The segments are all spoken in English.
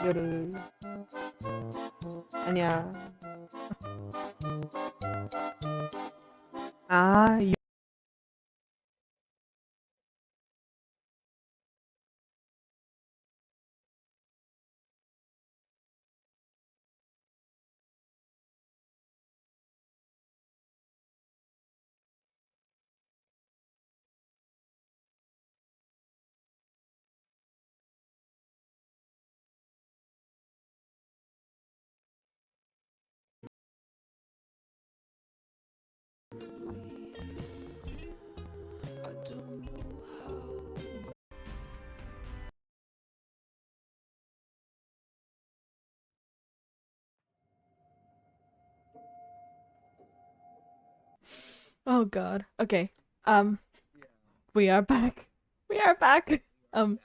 요르. 아니야. 아, oh God. Okay. Um, we are back. We are back. Um,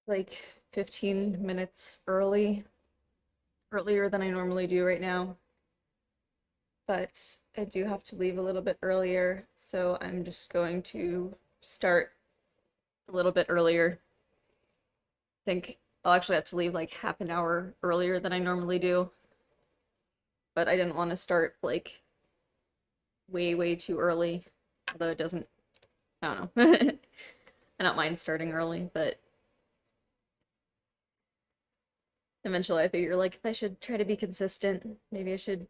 like 15 minutes earlier than I normally do right now. But I do have to leave a little bit earlier, so I'm just going to start a little bit earlier. I think I'll actually have to leave like half an hour earlier than I normally do, but I didn't want to start like way, way too early, although it doesn't, I don't know. I don't mind starting early, but eventually I figure like if I should try to be consistent, maybe I should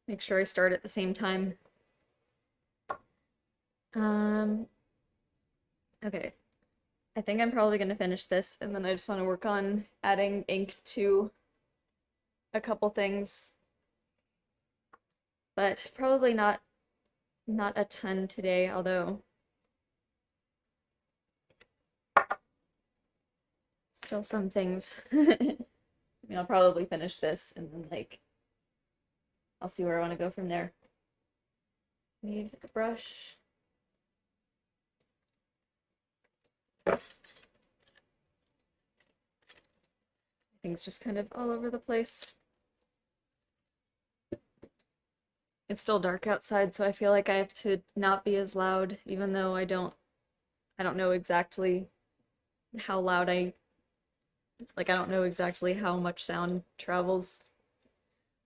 make sure I start at the same time. Um, okay. I think I'm probably going to finish this, and then I just want to work on adding ink to a couple things, but probably not a ton today, although still some things. I mean, I'll probably finish this, and then like I'll see where I want to go from there. Need a brush. Things just kind of all over the place. It's still dark outside, so I feel like I have to not be as loud, even though I don't know exactly how loud I don't know exactly how much sound travels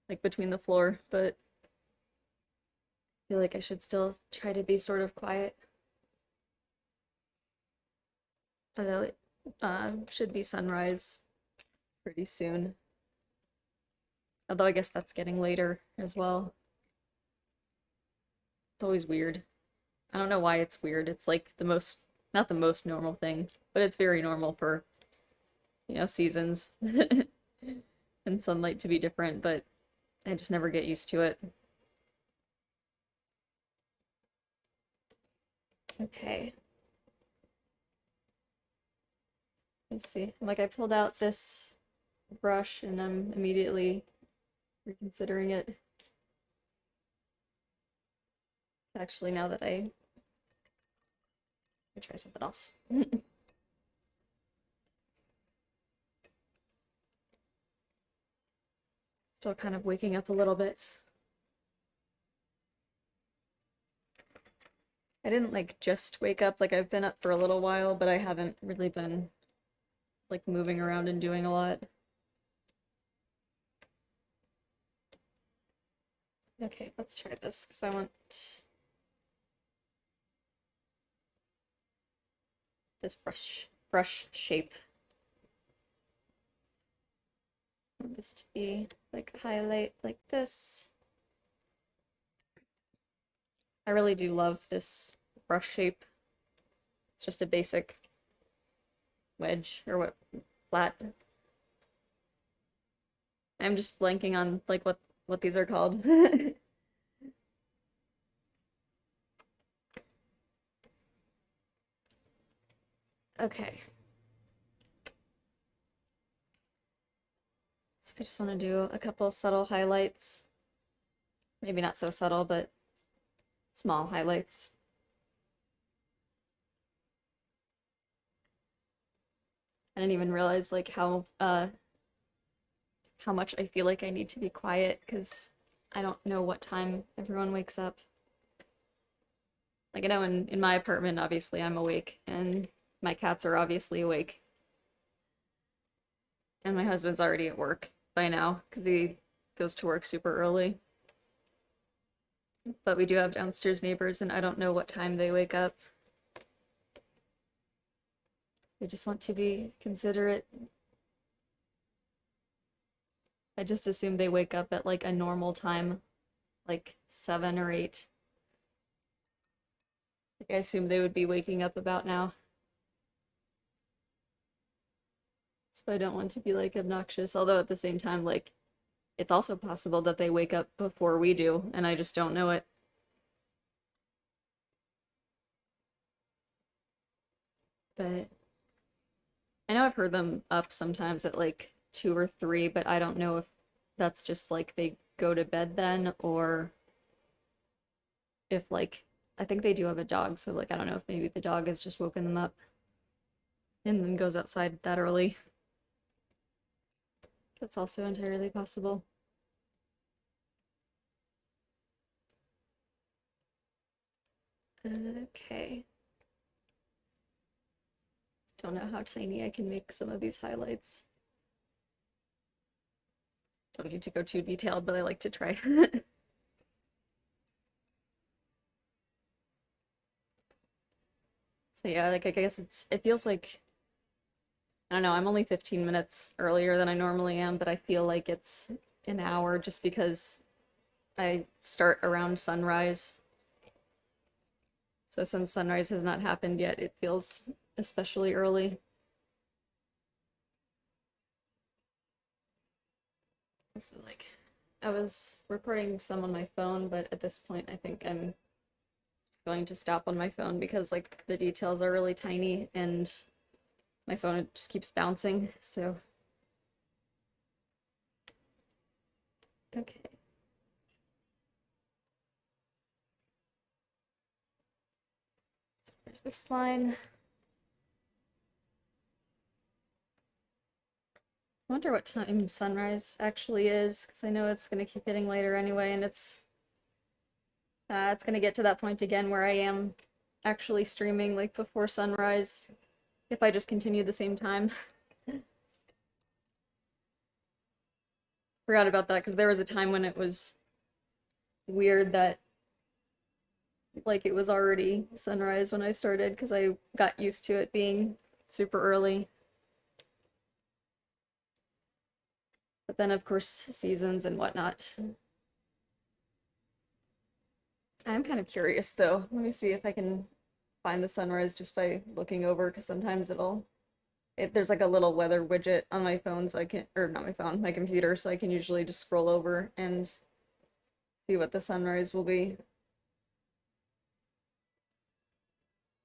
like between the floor, but I feel like I should still try to be sort of quiet. Although it should be sunrise pretty soon. Although I guess that's getting later as well. It's always weird. I don't know why it's weird. It's like not the most normal thing, but it's very normal for, seasons and sunlight to be different, but I just never get used to it. Okay. Let's see. Like I pulled out this brush and I'm immediately reconsidering it. Actually, now that I try something else. Still kind of waking up a little bit. I didn't like just wake up, like I've been up for a little while, but I haven't really been like moving around and doing a lot. Okay, let's try this because I want this brush shape. I want this to be like a highlight like this. I really do love this brush shape. It's just a basic wedge or what flat. I'm just blanking on like what these are called. Okay. So I just want to do a couple subtle highlights. Maybe not so subtle, but small highlights. I didn't even realize like how much I feel like I need to be quiet because I don't know what time everyone wakes up. Like I know in my apartment, obviously I'm awake and my cats are obviously awake. And my husband's already at work by now because he goes to work super early. But we do have downstairs neighbors and I don't know what time they wake up. I just want to be considerate. I just assume they wake up at like a normal time, like 7 or 8. Like I assume they would be waking up about now. So I don't want to be like obnoxious, although at the same time, like it's also possible that they wake up before we do and I just don't know it. But I know I've heard them up sometimes at like 2 or 3, but I don't know if that's just like they go to bed then or if like I think they do have a dog, so like I don't know if maybe the dog has just woken them up. and then goes outside that early. That's also entirely possible. Okay. Don't know how tiny I can make some of these highlights. Don't need to go too detailed, but I like to try. So yeah, like I guess it feels like, I don't know, I'm only 15 minutes earlier than I normally am, but I feel like it's an hour just because I start around sunrise. So since sunrise has not happened yet, it feels especially early. So like, I was recording some on my phone, but at this point I think I'm just going to stop on my phone because like the details are really tiny and my phone just keeps bouncing, so. Okay. So there's this line. I wonder what time sunrise actually is, because I know it's going to keep getting later anyway, and it's going to get to that point again where I am actually streaming like before sunrise if I just continue the same time. Forgot about that because there was a time when it was weird that like it was already sunrise when I started because I got used to it being super early. But then of course seasons and whatnot. I'm kind of curious though. Let me see if I can find the sunrise just by looking over because sometimes there's like a little weather widget on my phone so I can, or not my phone, my computer, so I can usually just scroll over and see what the sunrise will be.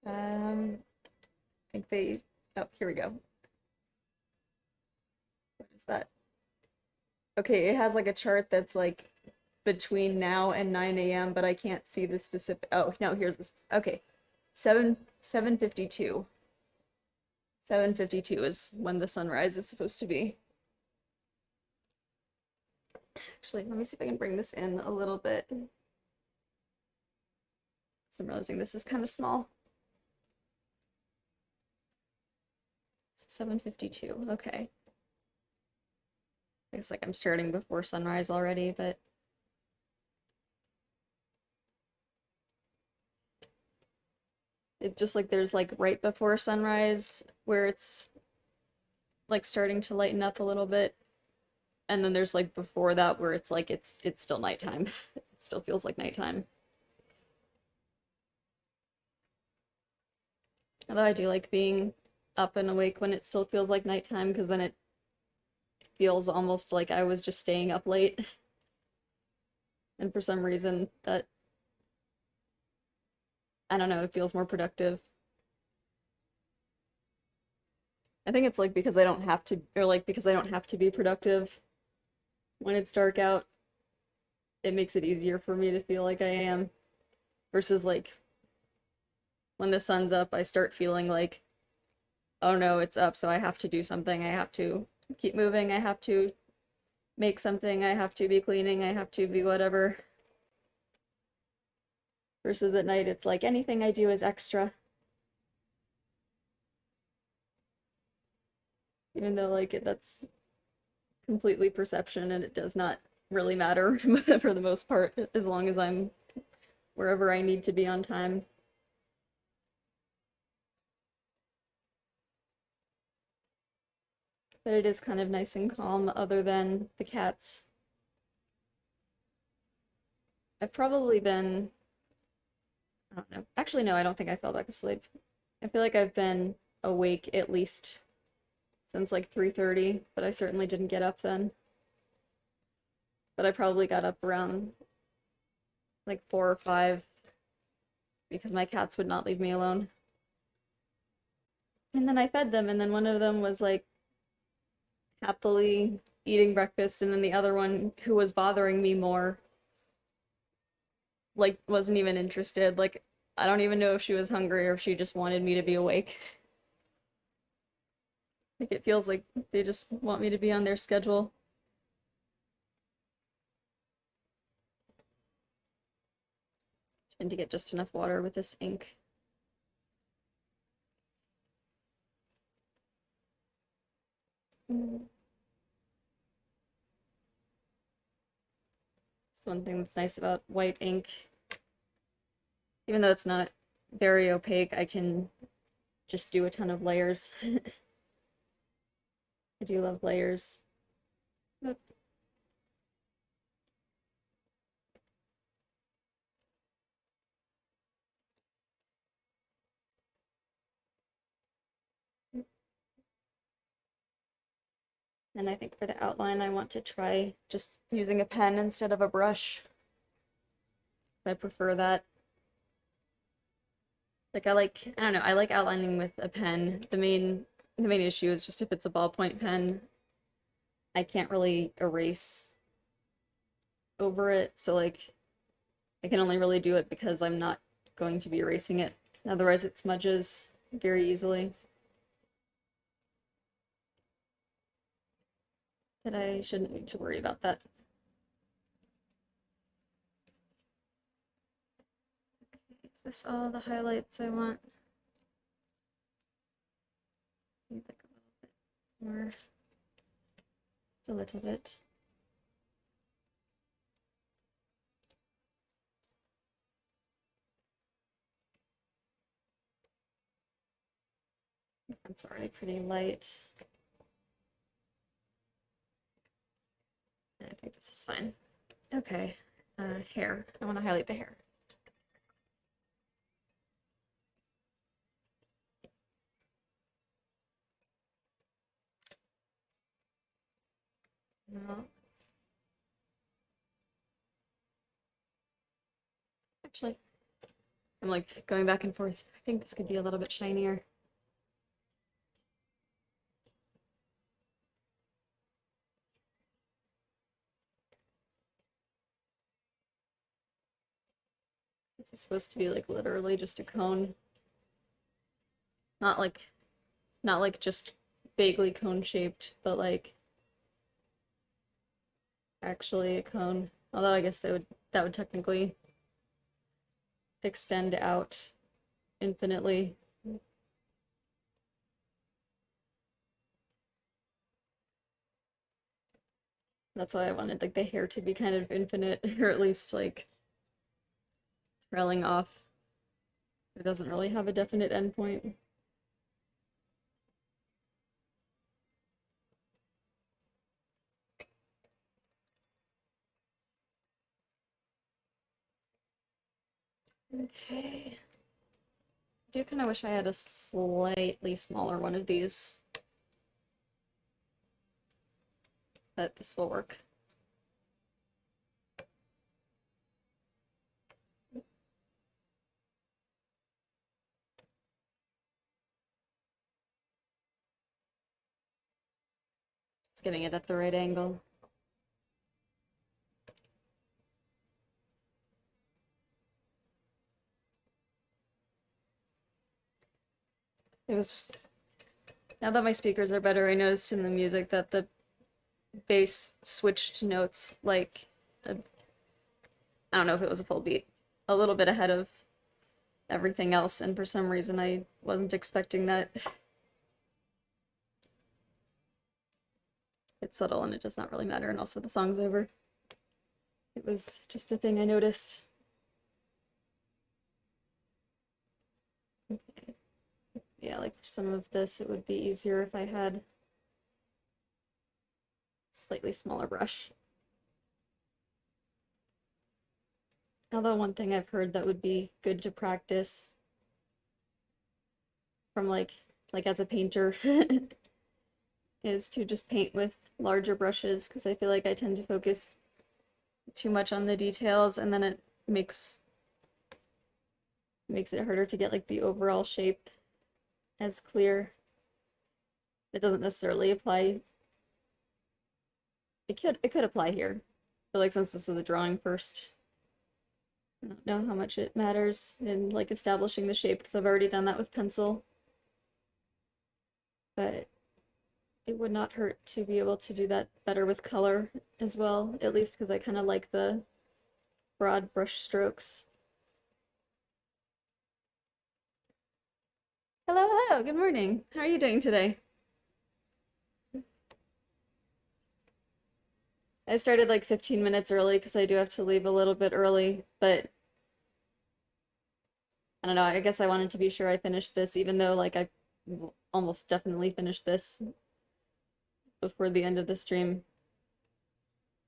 I think oh, here we go. What is that? Okay, it has like a chart that's like between now and 9 a.m., but I can't see the specific, oh, no, here's this, okay. 7:52. 7:52 is when the sunrise is supposed to be. Actually, let me see if I can bring this in a little bit. So I'm realizing this is kind of small. 7:52, okay. Looks like I'm starting before sunrise already, but it just like there's like right before sunrise where it's like starting to lighten up a little bit. And then there's like before that where it's like it's still nighttime. It still feels like nighttime. Although I do like being up and awake when it still feels like nighttime because then it feels almost like I was just staying up late. And for some reason that, I don't know, it feels more productive. I think it's like because I don't have to, or like because I don't have to be productive when it's dark out, it makes it easier for me to feel like I am. Versus like when the sun's up, I start feeling like, oh no, it's up, so I have to do something. I have to keep moving. I have to make something. I have to be cleaning. I have to be whatever. Versus at night, it's like anything I do is extra. Even though like that's completely perception and it does not really matter for the most part, as long as I'm wherever I need to be on time. But it is kind of nice and calm other than the cats. I've probably been, I don't know. Actually, no, I don't think I fell back asleep. I feel like I've been awake at least since like 3:30, but I certainly didn't get up then. But I probably got up around like 4 or 5 because my cats would not leave me alone. And then I fed them, and then one of them was like happily eating breakfast, and then the other one, who was bothering me more, like wasn't even interested. Like I don't even know if she was hungry or if she just wanted me to be awake. Like it feels like they just want me to be on their schedule. Trying to get just enough water with this ink. It's one thing that's nice about white ink. Even though it's not very opaque, I can just do a ton of layers. I do love layers. Oop. And I think for the outline, I want to try just using a pen instead of a brush. I prefer that. Like I don't know, I like outlining with a pen. The main issue is just if it's a ballpoint pen, I can't really erase over it. So like I can only really do it because I'm not going to be erasing it. Otherwise it smudges very easily. But I shouldn't need to worry about that. Okay, is this all the highlights I want? Maybe like a little bit more. Just a little bit. It's already pretty light. I think this is fine. Okay, hair. I want to highlight the hair. No. Actually, I'm like going back and forth. I think this could be a little bit shinier. This is supposed to be like literally just a cone. Not like just vaguely cone shaped, but like actually a cone. Although I guess that would technically extend out infinitely. That's why I wanted like the hair to be kind of infinite, or at least like trailing off. It doesn't really have a definite endpoint. Okay. I do kind of wish I had a slightly smaller one of these. But this will work. Just getting it at the right angle. It was just, now that my speakers are better, I noticed in the music that the bass switched notes like, I don't know if it was a full beat, a little bit ahead of everything else, and for some reason I wasn't expecting that. It's subtle and it does not really matter, and also the song's over. It was just a thing I noticed. Okay. Yeah, like for some of this, it would be easier if I had a slightly smaller brush. Although one thing I've heard that would be good to practice from like as a painter is to just paint with larger brushes, because I feel like I tend to focus too much on the details, and then it makes it harder to get like the overall shape as clear. It doesn't necessarily apply. It could apply here, but like since this was a drawing first, I don't know how much it matters in like establishing the shape, because I've already done that with pencil. But it would not hurt to be able to do that better with color as well, at least because I kind of like the broad brush strokes. Hello, hello, good morning. How are you doing today? I started like 15 minutes early because I do have to leave a little bit early, but I don't know, I guess I wanted to be sure I finished this, even though like I will almost definitely finish this before the end of the stream.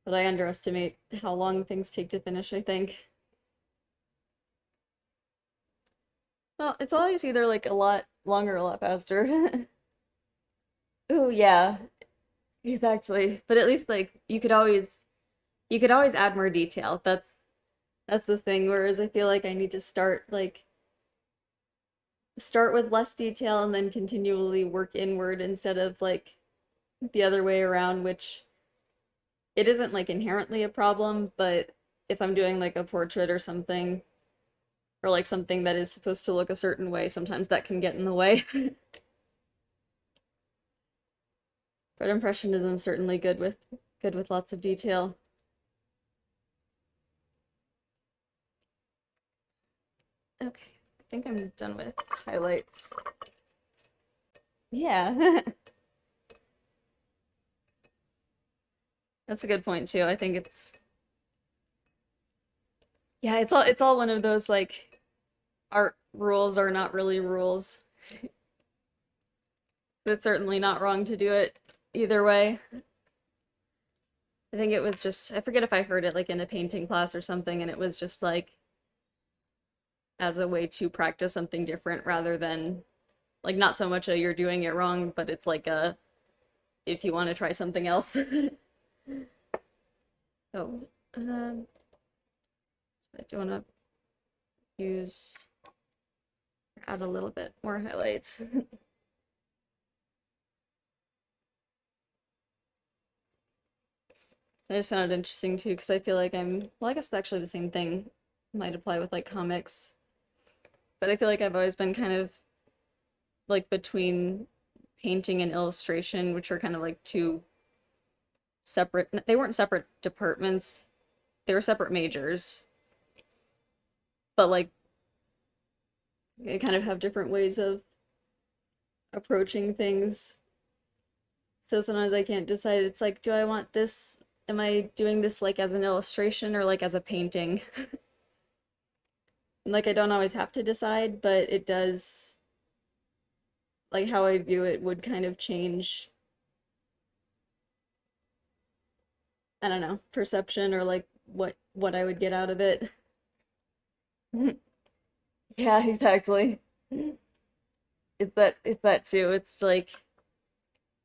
But I underestimate how long things take to finish, I think. Well, it's always either like a lot longer or a lot faster. Oh yeah, exactly. But at least like you could always add more detail. That's the thing. Whereas I feel like I need to start with less detail and then continually work inward instead of like the other way around, which it isn't like inherently a problem, but if I'm doing like a portrait or something, or like something that is supposed to look a certain way, sometimes that can get in the way. But impressionism is certainly good with lots of detail. Okay, I think I'm done with highlights. Yeah. That's a good point too. I think yeah, it's all one of those like art rules are not really rules. It's certainly not wrong to do it either way. I think it was just, I forget if I heard it like in a painting class or something, and it was just like as a way to practice something different rather than like not so much a you're doing it wrong, but it's like a if you want to try something else. Oh, I do want to use add a little bit more highlights. I just found it interesting too because I feel like well, I guess it's actually the same thing might apply with like comics, but I feel like I've always been kind of like between painting and illustration, which are kind of like two separate, they weren't separate departments, they were separate majors, but like they kind of have different ways of approaching things. So sometimes I can't decide. It's like, do I want this? Am I doing this like as an illustration or like as a painting? Like I don't always have to decide, but it does, like how I view it would kind of change, I don't know, perception or like what I would get out of it. Yeah, exactly. It's that too. It's like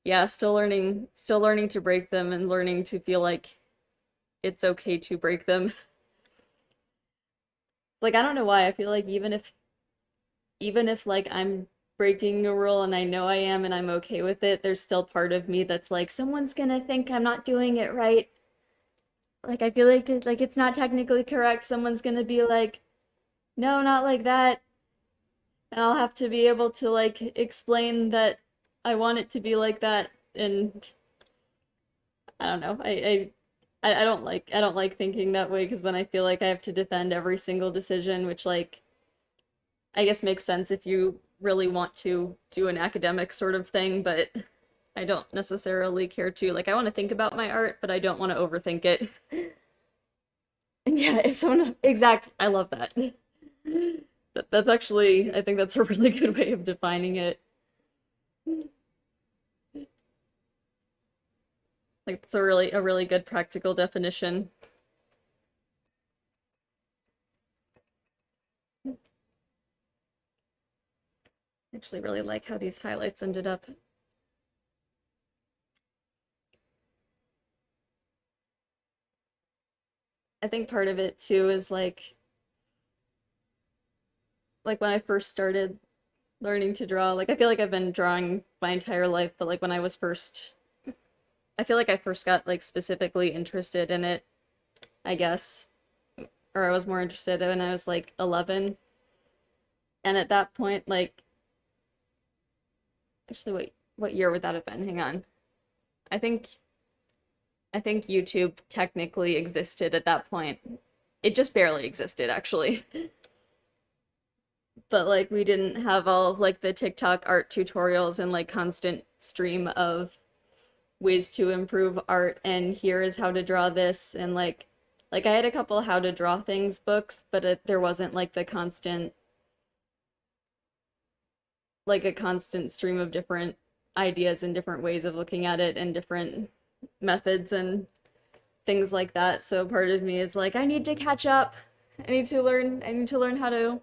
yeah, still learning to break them and learning to feel like it's okay to break them. Like I don't know why I feel like even if like I'm breaking a rule and I know I am and I'm okay with it, there's still part of me that's like someone's gonna think I'm not doing it right. Like I feel like it's not technically correct. Someone's gonna be like, "No, not like that." And I'll have to be able to like explain that I want it to be like that and I don't know. I don't like thinking that way because then I feel like I have to defend every single decision, which like I guess makes sense if you really want to do an academic sort of thing, but I don't necessarily care to. Like I want to think about my art, but I don't want to overthink it. And yeah, if someone exact, I love that. That's actually, I think that's a really good way of defining it. Like it's a really good practical definition. I actually really like how these highlights ended up. I think part of it too is like when I first started learning to draw, like I feel like I've been drawing my entire life, but like when I was first I feel like I first got like specifically interested in it, I guess, or I was more interested when I was like 11. And at that point, like actually wait, what year would that have been? Hang on. I think I think YouTube technically existed at that point. It just barely existed, actually. But like we didn't have all of like the TikTok art tutorials and like constant stream of ways to improve art and here is how to draw this and like I had a couple how to draw things books, but there wasn't like the constant like a constant stream of different ideas and different ways of looking at it and different methods and things like that. So part of me is like, I need to catch up. I need to learn how to,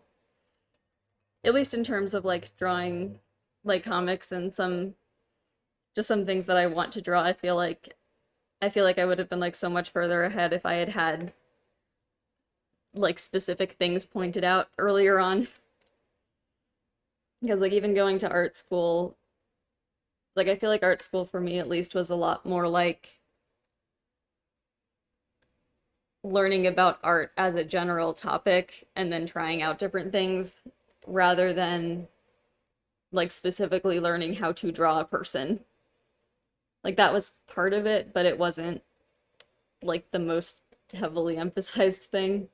at least in terms of like drawing like comics and some things that I want to draw. I feel like I would have been like so much further ahead if I had had like specific things pointed out earlier on. Because like even going to art school, like I feel like art school for me at least was a lot more like learning about art as a general topic and then trying out different things rather than like specifically learning how to draw a person. Like that was part of it, but it wasn't like the most heavily emphasized thing.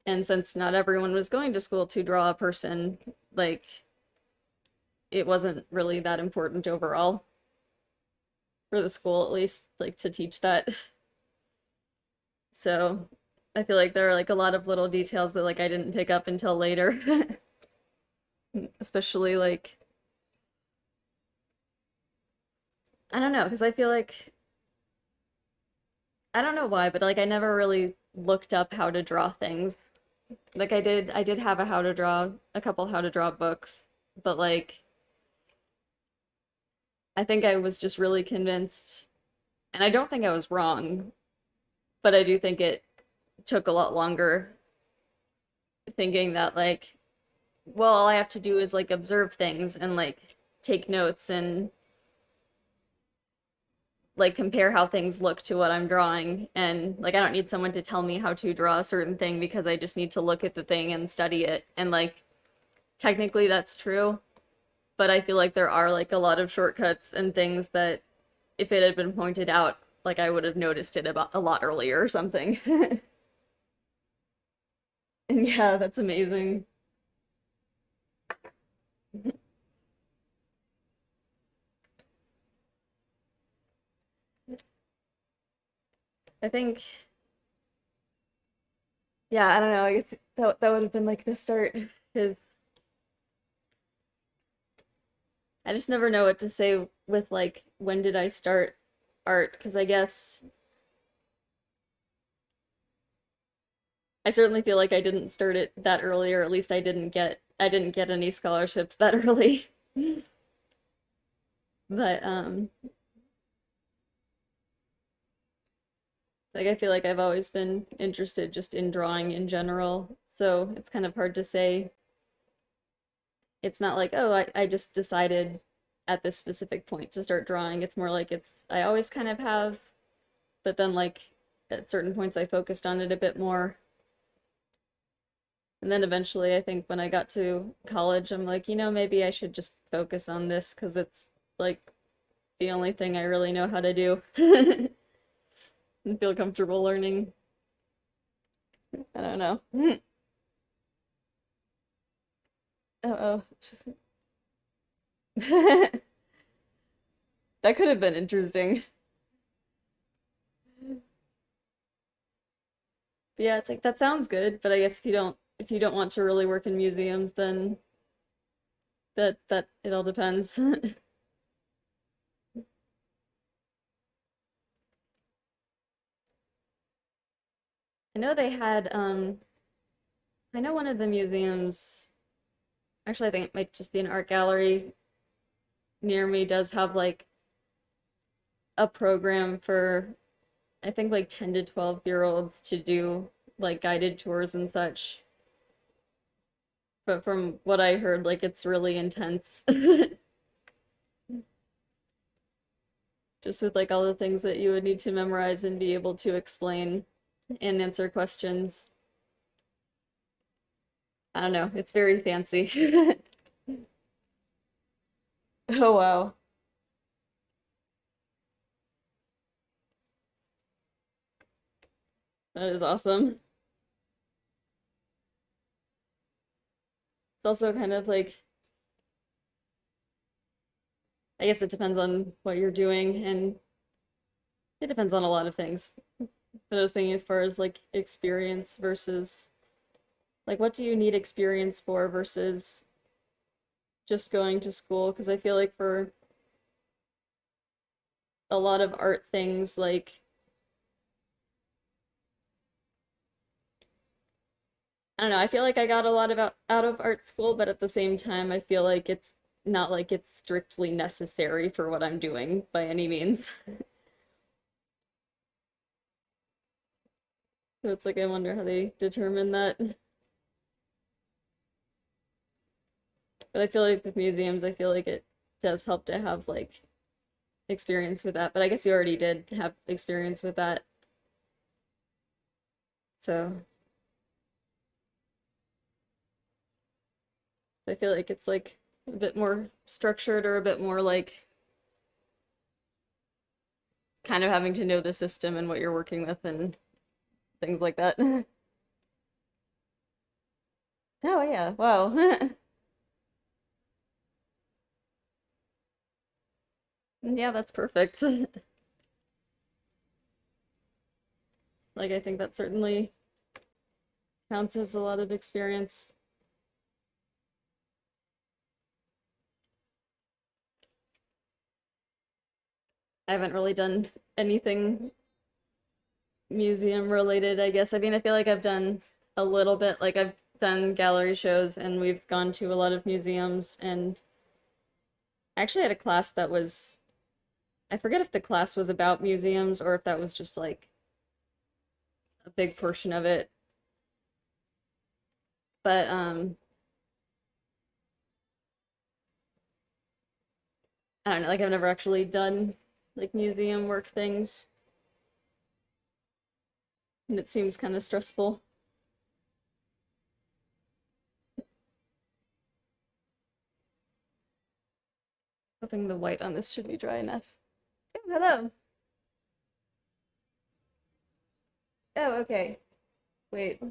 And since not everyone was going to school to draw a person, like it wasn't really that important overall for the school, at least, like to teach that. So I feel like there are like a lot of little details that like I didn't pick up until later. Especially like I don't know, because I feel like I don't know why, but like I never really looked up how to draw things. Like I did have a couple how to draw books, but like I think I was just really convinced, and I don't think I was wrong, but I do think it took a lot longer thinking that like, well, all I have to do is like observe things and like take notes and like compare how things look to what I'm drawing. And like I don't need someone to tell me how to draw a certain thing because I just need to look at the thing and study it. And like technically that's true, but I feel like there are like a lot of shortcuts and things that if it had been pointed out, like I would have noticed it about a lot earlier or something. And yeah, that's amazing. I think, yeah, I don't know. I guess that would have been like the start because I just never know what to say with like when did I start art because I guess I certainly feel like I didn't start it that early or at least I didn't get any scholarships that early. But like I feel like I've always been interested just in drawing in general. So it's kind of hard to say. It's not like, oh, I just decided at this specific point to start drawing. It's more like I always kind of have, but then like at certain points I focused on it a bit more. And then eventually I think when I got to college, I'm like, you know, maybe I should just focus on this because it's like the only thing I really know how to do and feel comfortable learning. I don't know. Uh-oh. That could have been interesting. But yeah, it's like that sounds good, but I guess if you don't want to really work in museums, then that it all depends. I know they had I know one of the museums, actually I think it might just be an art gallery near me does have like a program for I think like 10 to 12-year-olds to do like guided tours and such. But from what I heard, like it's really intense. Just with like all the things that you would need to memorize and be able to explain and answer questions. I don't know, it's very fancy. Oh wow. That is awesome. It's also kind of like, I guess it depends on what you're doing, and it depends on a lot of things. But I was thinking as far as like experience versus like what do you need experience for versus just going to school? Because I feel like for a lot of art things, like I don't know, I feel like I got a lot of out of art school, but at the same time, I feel like it's not like it's strictly necessary for what I'm doing by any means. So it's like I wonder how they determine that. But I feel like with museums, I feel like it does help to have like experience with that. But I guess you already did have experience with that. So I feel like it's like a bit more structured or a bit more like kind of having to know the system and what you're working with and things like that. Oh yeah, wow. Yeah, that's perfect. Like I think that certainly counts as a lot of experience. I haven't really done anything museum related, I guess. I mean, I feel like I've done a little bit, like I've done gallery shows and we've gone to a lot of museums, and I actually had a class that was, I forget if the class was about museums or if that was just like a big portion of it. But I don't know, like I've never actually done like museum work things, and it seems kind of stressful. Hoping the white on this should be dry enough. Oh, hello. Oh, okay. Wait.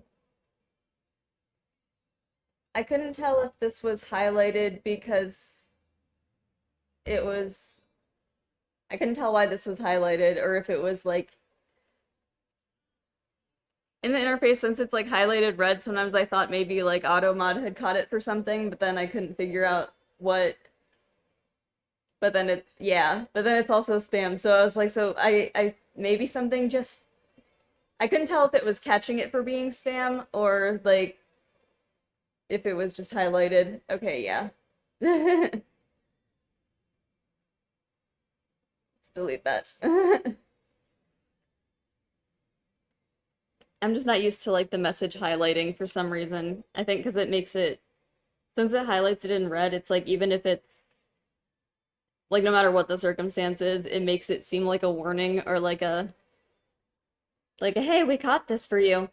I couldn't tell if this was highlighted because it was, I couldn't tell why this was highlighted or if it was like in the interface, since it's like highlighted red, sometimes I thought maybe like AutoMod had caught it for something, but then I couldn't figure out what. But then it's, yeah, but then it's also spam. So I was like, so I maybe something just, I couldn't tell if it was catching it for being spam or like if it was just highlighted. Okay, yeah. Let's delete that. I'm just not used to like the message highlighting for some reason. I think because it makes it, since it highlights it in red, it's like even if it's like no matter what the circumstance is, it makes it seem like a warning or like a hey, we caught this for you.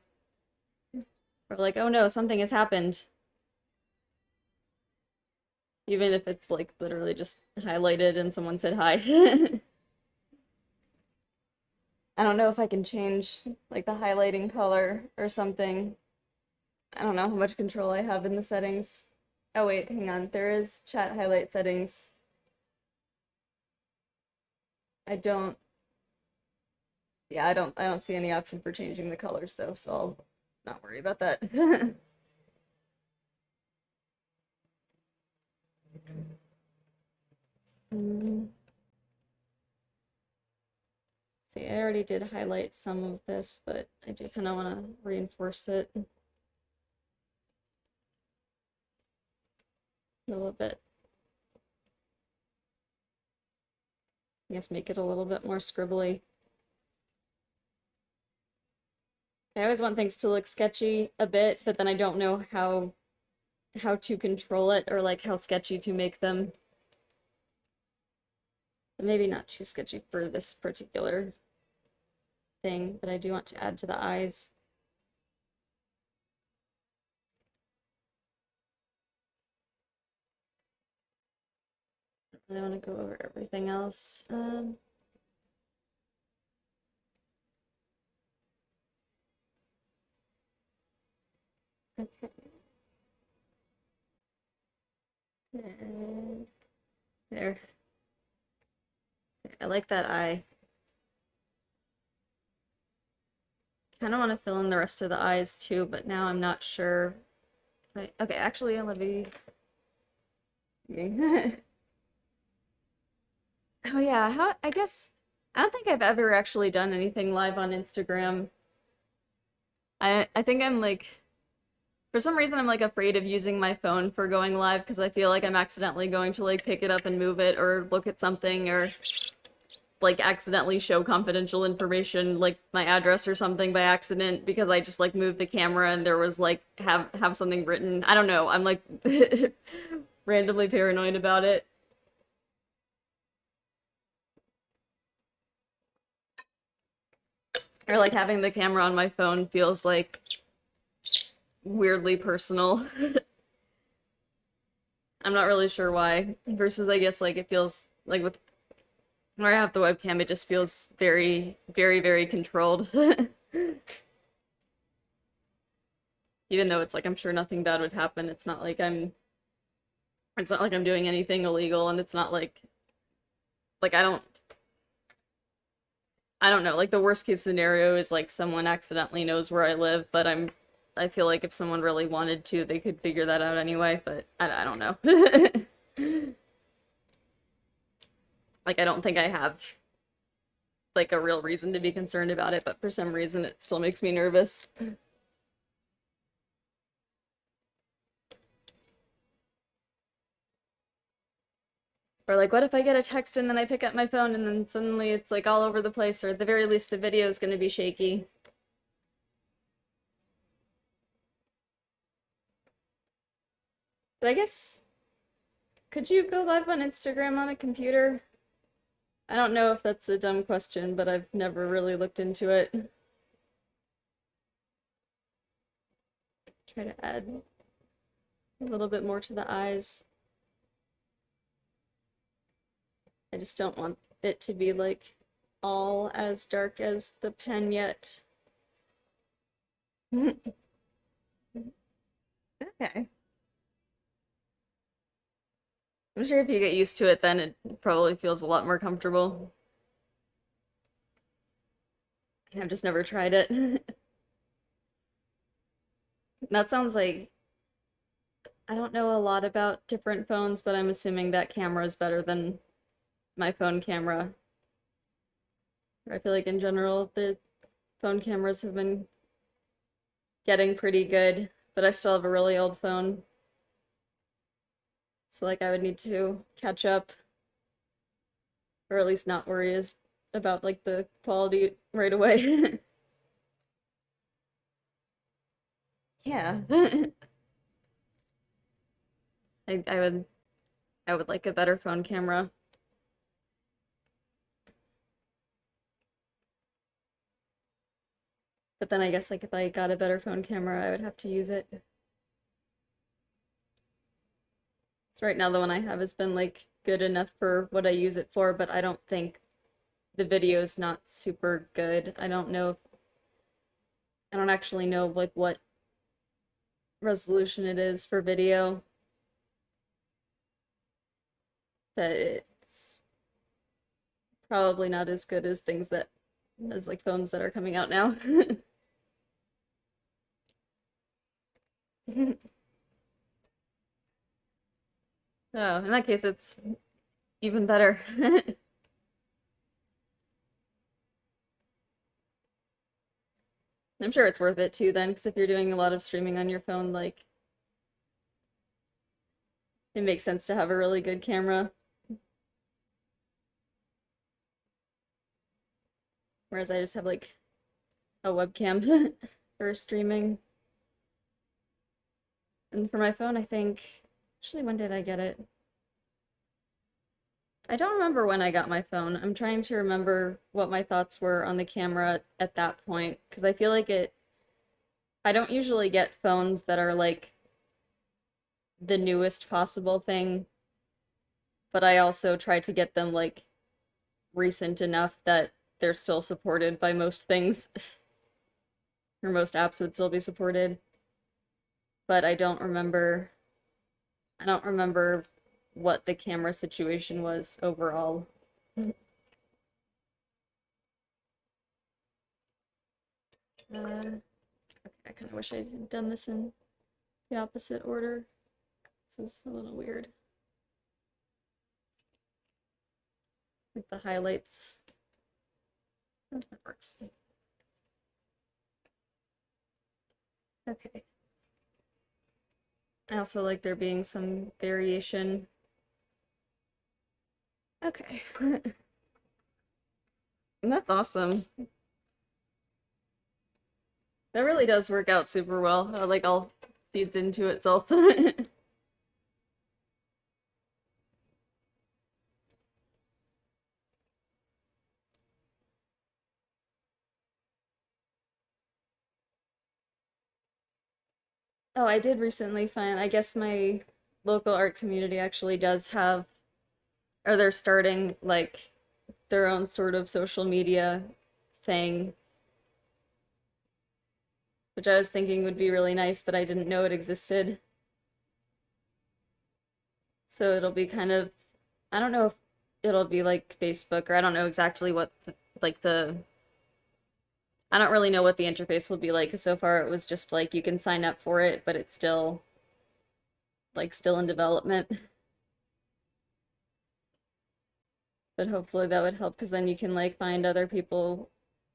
Or like, oh no, something has happened. Even if it's like literally just highlighted and someone said hi. I don't know if I can change like the highlighting color or something. I don't know how much control I have in the settings. Oh wait, hang on. There is chat highlight settings. I don't, yeah, I don't see any option for changing the colors though, so I'll not worry about that. Mm. See, I already did highlight some of this, but I do kind of want to reinforce it a little bit. I guess make it a little bit more scribbly. I always want things to look sketchy a bit, but then I don't know how to control it or like how sketchy to make them. Maybe not too sketchy for this particular thing, but I do want to add to the eyes. I want to go over everything else. Okay. And there. I like that eye. Kind of want to fill in the rest of the eyes too, but now I'm not sure. Okay, actually, let me. Oh yeah, how I guess I don't think I've ever actually done anything live on Instagram. I think I'm like for some reason I'm like afraid of using my phone for going live because I feel like I'm accidentally going to like pick it up and move it or look at something or like accidentally show confidential information like my address or something by accident because I just like moved the camera and there was like have something written. I don't know. I'm like randomly paranoid about it. Or like having the camera on my phone feels like weirdly personal. I'm not really sure why. Versus I guess like it feels like with where I have the webcam, it just feels very, very, very controlled. Even though it's like I'm sure nothing bad would happen. It's not like I'm doing anything illegal and it's not like I don't know, like the worst case scenario is like someone accidentally knows where I live, but I feel like if someone really wanted to, they could figure that out anyway, but I don't know. Like I don't think I have like a real reason to be concerned about it, but for some reason it still makes me nervous. Or like, what if I get a text and then I pick up my phone and then suddenly it's like all over the place, or at the very least the video is going to be shaky. But I guess, could you go live on Instagram on a computer? I don't know if that's a dumb question, but I've never really looked into it. Try to add a little bit more to the eyes. I just don't want it to be like all as dark as the pen yet. Okay. I'm sure if you get used to it, then it probably feels a lot more comfortable. I've just never tried it. That sounds like I don't know a lot about different phones, but I'm assuming that camera is better than my phone camera. I feel like in general, the phone cameras have been getting pretty good, but I still have a really old phone. So like I would need to catch up, or at least not worry about like the quality right away. Yeah. I, I would I would like a better phone camera. But then I guess like if I got a better phone camera, I would have to use it. So right now the one I have has been like good enough for what I use it for, but I don't think the video is not super good. I don't actually know like what resolution it is for video. But it's probably not as good as as like phones that are coming out now. Oh, in that case, it's even better. I'm sure it's worth it too then, because if you're doing a lot of streaming on your phone, like, it makes sense to have a really good camera. Whereas I just have like a webcam for streaming. And for my phone, I think, actually, when did I get it? I don't remember when I got my phone. I'm trying to remember what my thoughts were on the camera at that point, because I feel like I don't usually get phones that are like the newest possible thing, but I also try to get them like recent enough that they're still supported by most things, or most apps would still be supported. but I don't remember what the camera situation was overall. Okay, I kind of wish I had done this in the opposite order. This is a little weird. Like the highlights. That works. Okay. I also like there being some variation. Okay. That's awesome. That really does work out super well. Like all feeds into itself. Oh, I did recently find, I guess my local art community actually does have, or they're starting like their own sort of social media thing, which I was thinking would be really nice, but I didn't know it existed. So it'll be kind of, I don't know if it'll be like Facebook, or I don't know exactly what like the I don't really know what the interface will be like, because so far it was just like you can sign up for it, but it's still still in development. But hopefully that would help, because then you can like find other people,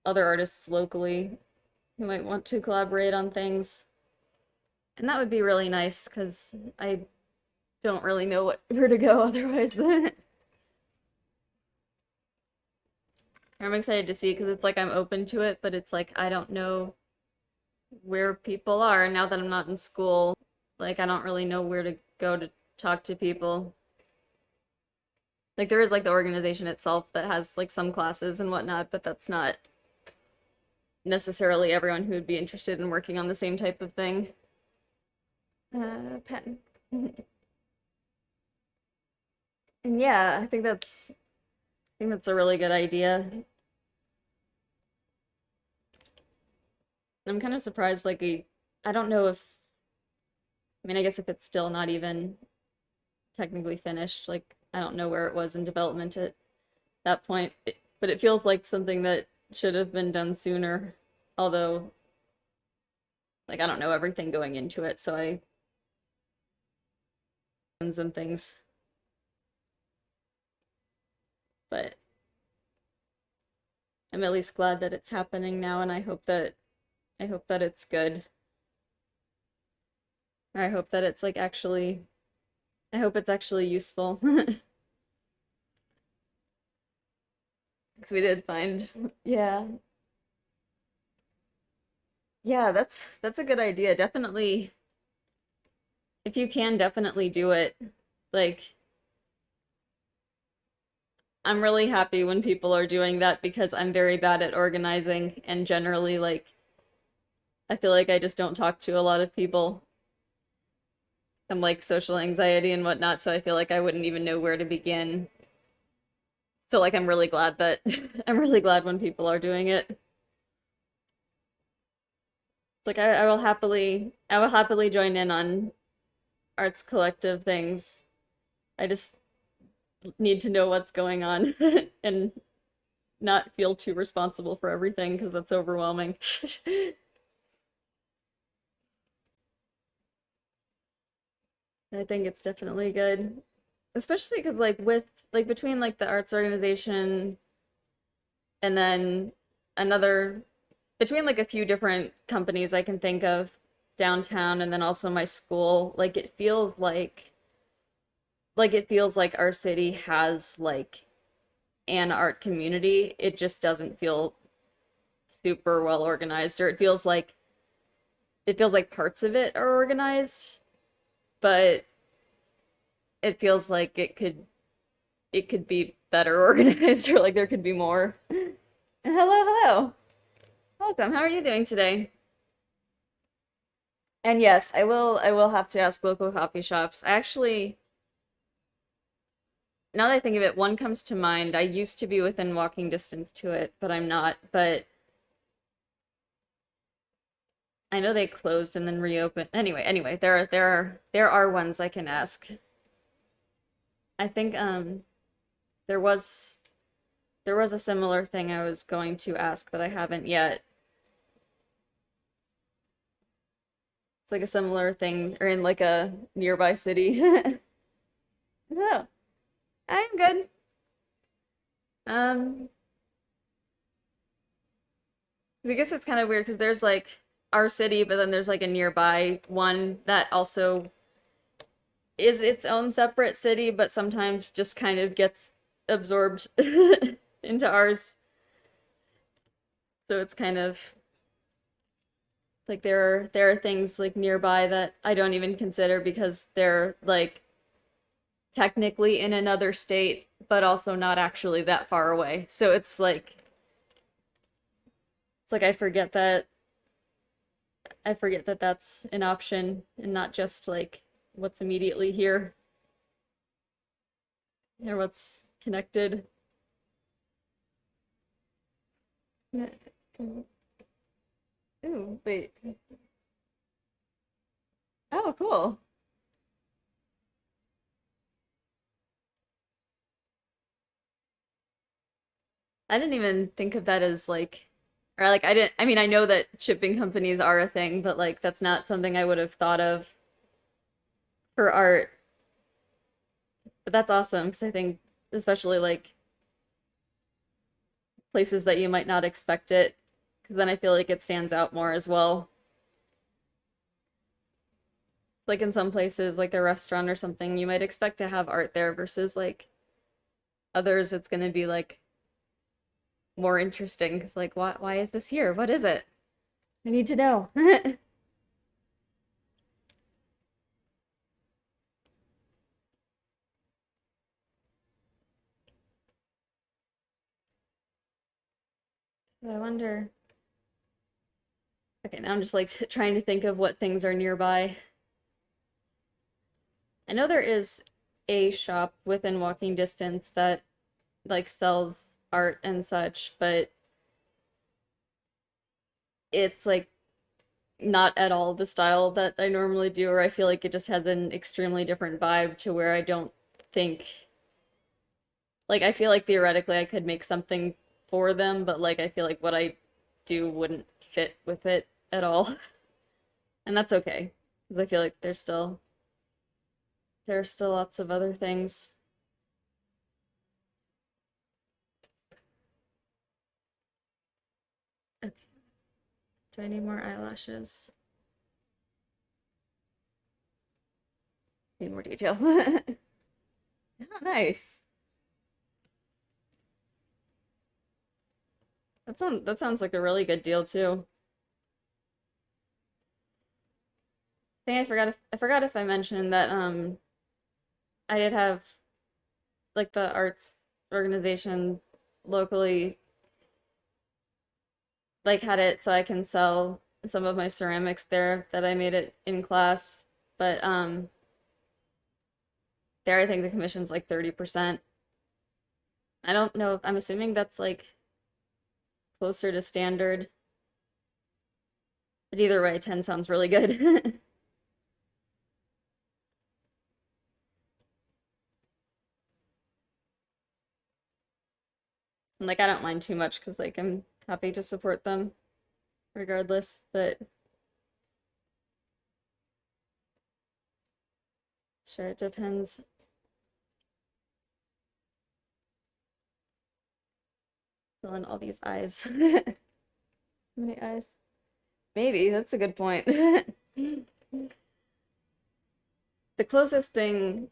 other artists locally who might want to collaborate on things. And that would be really nice, because I don't really know where to go otherwise. I'm excited to see, because it's like I'm open to it, but it's like I don't know where people are. Now that I'm not in school, like I don't really know where to go to talk to people. Like there is like the organization itself that has like some classes and whatnot, but that's not necessarily everyone who would be interested in working on the same type of thing. Pen. And yeah, I think that's a really good idea. I'm kind of surprised, like, I don't know if, I mean, I guess if it's still not even technically finished, like, I don't know where it was in development at that point, but it feels like something that should have been done sooner, although, like, I don't know everything going into it, so and things, but I'm at least glad that it's happening now, and I hope that it's good. Or I hope that it's like actually, I hope it's actually useful. Because we did find, yeah. Yeah, that's a good idea. Definitely, if you can, definitely do it. Like, I'm really happy when people are doing that, because I'm very bad at organizing, and generally, like, I feel like I just don't talk to a lot of people. I'm like social anxiety and whatnot, so I feel like I wouldn't even know where to begin. So like I'm really glad that I'm really glad when people are doing it. It's like I will happily join in on arts collective things. I just need to know what's going on and not feel too responsible for everything, because that's overwhelming. I think it's definitely good. Especially because like between like the arts organization and then another between like a few different companies I can think of downtown, and then also my school, like it feels like our city has like an art community. It just doesn't feel super well organized, or it feels like parts of it are organized, but it feels like it could be better organized, or like there could be more. Hello, hello. Welcome. How are you doing today? And yes, I will have to ask local coffee shops. I actually, now that I think of it, one comes to mind. I used to be within walking distance to it, but I'm not. But I know they closed and then reopened. Anyway, there are ones I can ask. I think there was there was a similar thing I was going to ask, but I haven't yet. It's like a similar thing, or in like a nearby city. Oh, I'm good. Um, I guess it's kind of weird because there's like our city, but then there's like a nearby one that also is its own separate city, but sometimes just kind of gets absorbed into ours. So it's kind of like there are things like nearby that I don't even consider because they're like technically in another state, but also not actually that far away. So it's like I forget that that's an option and not just like what's immediately here or what's connected. Ooh, wait. Oh, cool. I didn't even think of that as like, or like I mean, I know that shipping companies are a thing, but like that's not something I would have thought of for art. But that's awesome because I think especially like places that you might not expect it, because then I feel like it stands out more as well. Like in some places, like a restaurant or something, you might expect to have art there versus like others, it's gonna be like more interesting because like why is this here? What is it? I need to know. I wonder. Okay, now I'm just like trying to think of what things are nearby. I know there is a shop within walking distance that like sells art and such, but it's like not at all the style that I normally do, or I feel like it just has an extremely different vibe to where I don't think like I feel like theoretically I could make something for them, but like I feel like what I do wouldn't fit with it at all. And that's okay, because I feel like there are still lots of other things. Okay. Do I need more eyelashes? Need more detail. Oh, nice. That sounds like a really good deal too. I forgot if I mentioned that I did have like the arts organization locally like had it so I can sell some of my ceramics there that I made it in class. But there I think the commission's like 30%. I don't know, I'm assuming that's like closer to standard. But either way, 10 sounds really good. And like I don't mind too much because like I'm happy to support them regardless, but sure it depends. Fill in all these eyes. How many eyes? Maybe, that's a good point. The closest thing,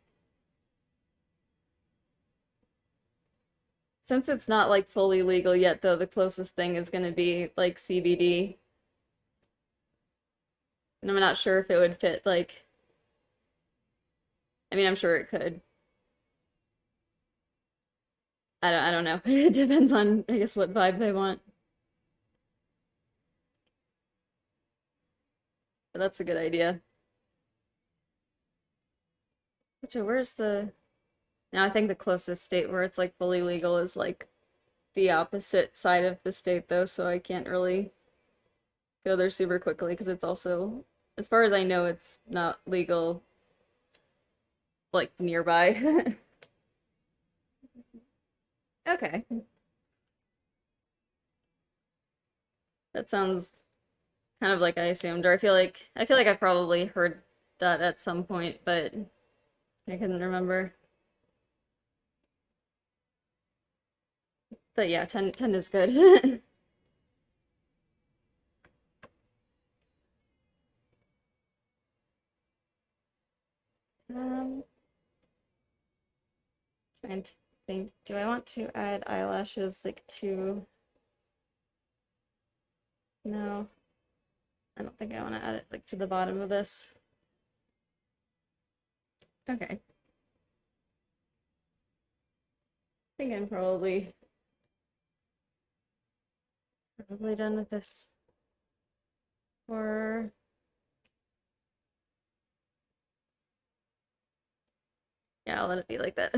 since it's not like fully legal yet, though, the closest thing is going to be like CBD. And I'm not sure if it would fit like, I mean, I'm sure it could. I don't know. It depends on, I guess, what vibe they want. But that's a good idea. Which, where's the, now I think the closest state where it's like fully legal is like the opposite side of the state though, so I can't really go there super quickly because it's also, as far as I know, it's not legal like nearby. Okay. That sounds kind of like I assumed, or I feel like I probably heard that at some point, but I couldn't remember. But yeah, 10 is good. Um, trying to think, do I want to add eyelashes like to, no, I don't think I want to add it like to the bottom of this. Okay. I think I'm probably done with this. Or yeah, I'll let it be like that.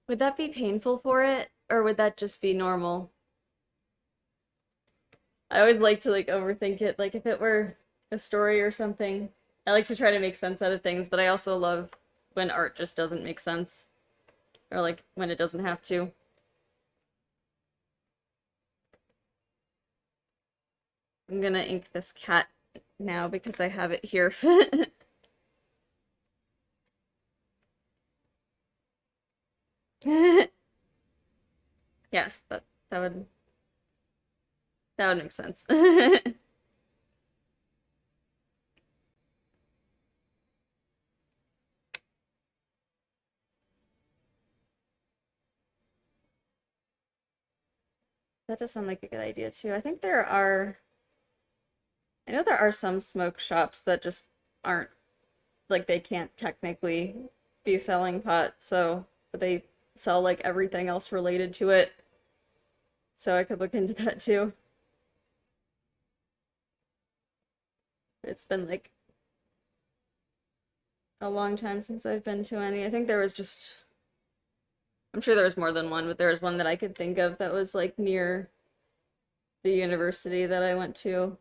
Would that be painful for it, or would that just be normal? I always like to like overthink it. Like if it were a story or something, I like to try to make sense out of things, but I also love when art just doesn't make sense, or like when it doesn't have to. I'm gonna ink this cat now because I have it here. Yes, that would make sense. That does sound like a good idea too. I know there are some smoke shops that just aren't, like they can't technically be selling pot, so but they sell like everything else related to it. So I could look into that too. It's been like a long time since I've been to any. I think there was just, I'm sure there was more than one, but there was one that I could think of that was like near the university that I went to.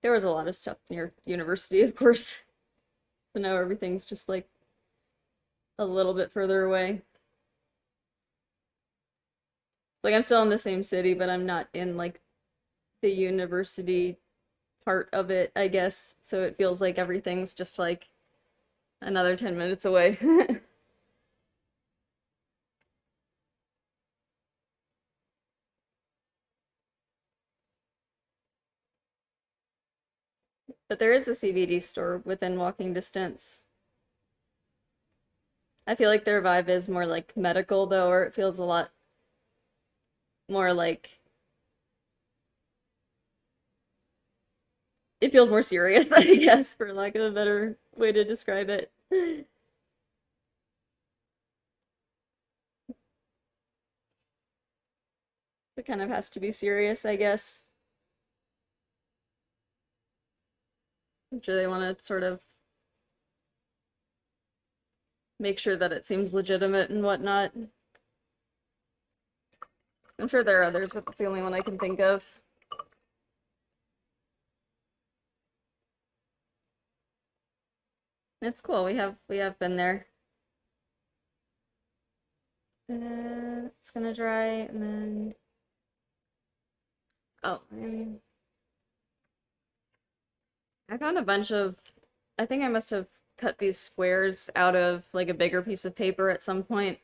There was a lot of stuff near university, of course. So now everything's just like a little bit further away. Like I'm still in the same city, but I'm not in like the university part of it, I guess. So it feels like everything's just like another 10 minutes away. But there is a CBD store within walking distance. I feel like their vibe is more like medical though, or it feels a lot more like it feels more serious, I guess, for lack of a better way to describe it. It kind of has to be serious, I guess. I'm sure they want to sort of make sure that it seems legitimate and whatnot. I'm sure there are others, but it's the only one I can think of. It's cool. We have been there. It's gonna dry and then oh, and I found a bunch of, I think I must have cut these squares out of like a bigger piece of paper at some point.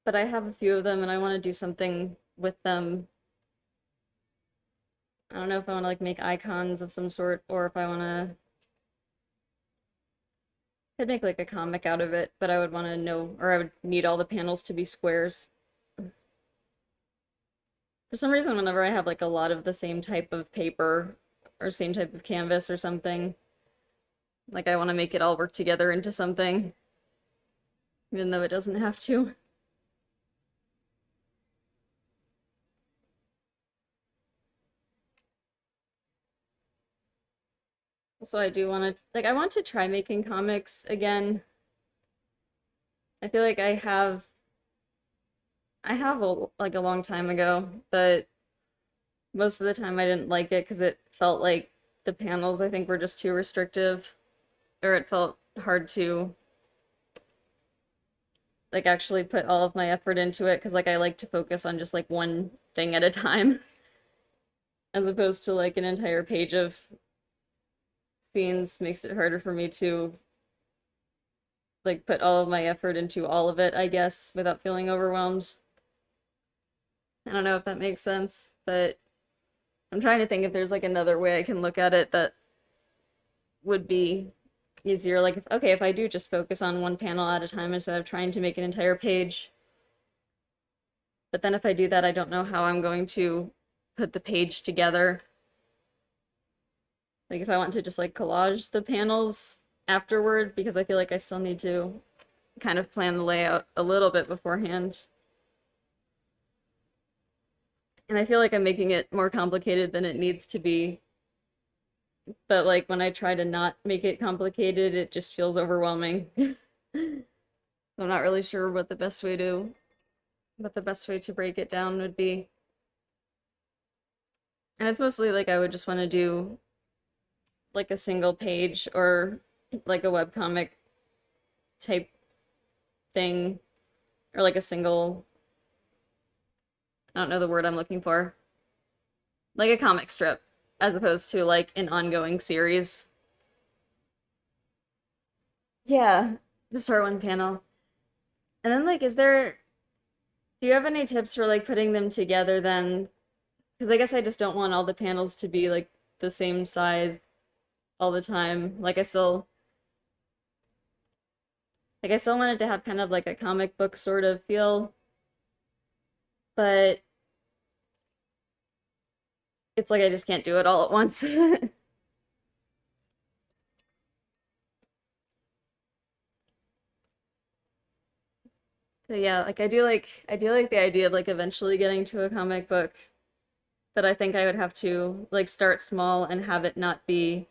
But I have a few of them and I want to do something with them. I don't know if I want to like make icons of some sort or if I want to, I'd make like a comic out of it, but I would want to know, or I would need all the panels to be squares. For some reason, whenever I have like a lot of the same type of paper or same type of canvas or something, like I want to make it all work together into something, even though it doesn't have to. So I do want to, like, I want to try making comics again. I feel like I have like a long time ago, but most of the time I didn't like it because it felt like the panels I think were just too restrictive, or it felt hard to like actually put all of my effort into it because like I like to focus on just like one thing at a time as opposed to like an entire page of scenes makes it harder for me to like put all of my effort into all of it, I guess, without feeling overwhelmed. I don't know if that makes sense, but I'm trying to think if there's like another way I can look at it that would be easier. Like, okay, if I do just focus on one panel at a time instead of trying to make an entire page. But then if I do that, I don't know how I'm going to put the page together. Like if I want to just like collage the panels afterward, because I feel like I still need to kind of plan the layout a little bit beforehand. And I feel like I'm making it more complicated than it needs to be. But like when I try to not make it complicated, it just feels overwhelming. I'm not really sure what the best way to break it down would be. And it's mostly like I would just want to do like a single page or like a webcomic type thing, or like a single, I don't know the word I'm looking for, like a comic strip as opposed to like an ongoing series. Yeah, just start one panel. And then like do you have any tips for like putting them together then? Because I guess I just don't want all the panels to be like the same size all the time. Like I still wanted to have kind of like a comic book sort of feel, but it's like I just can't do it all at once. But yeah, like I do like the idea of like eventually getting to a comic book, but I think I would have to like start small and have it not be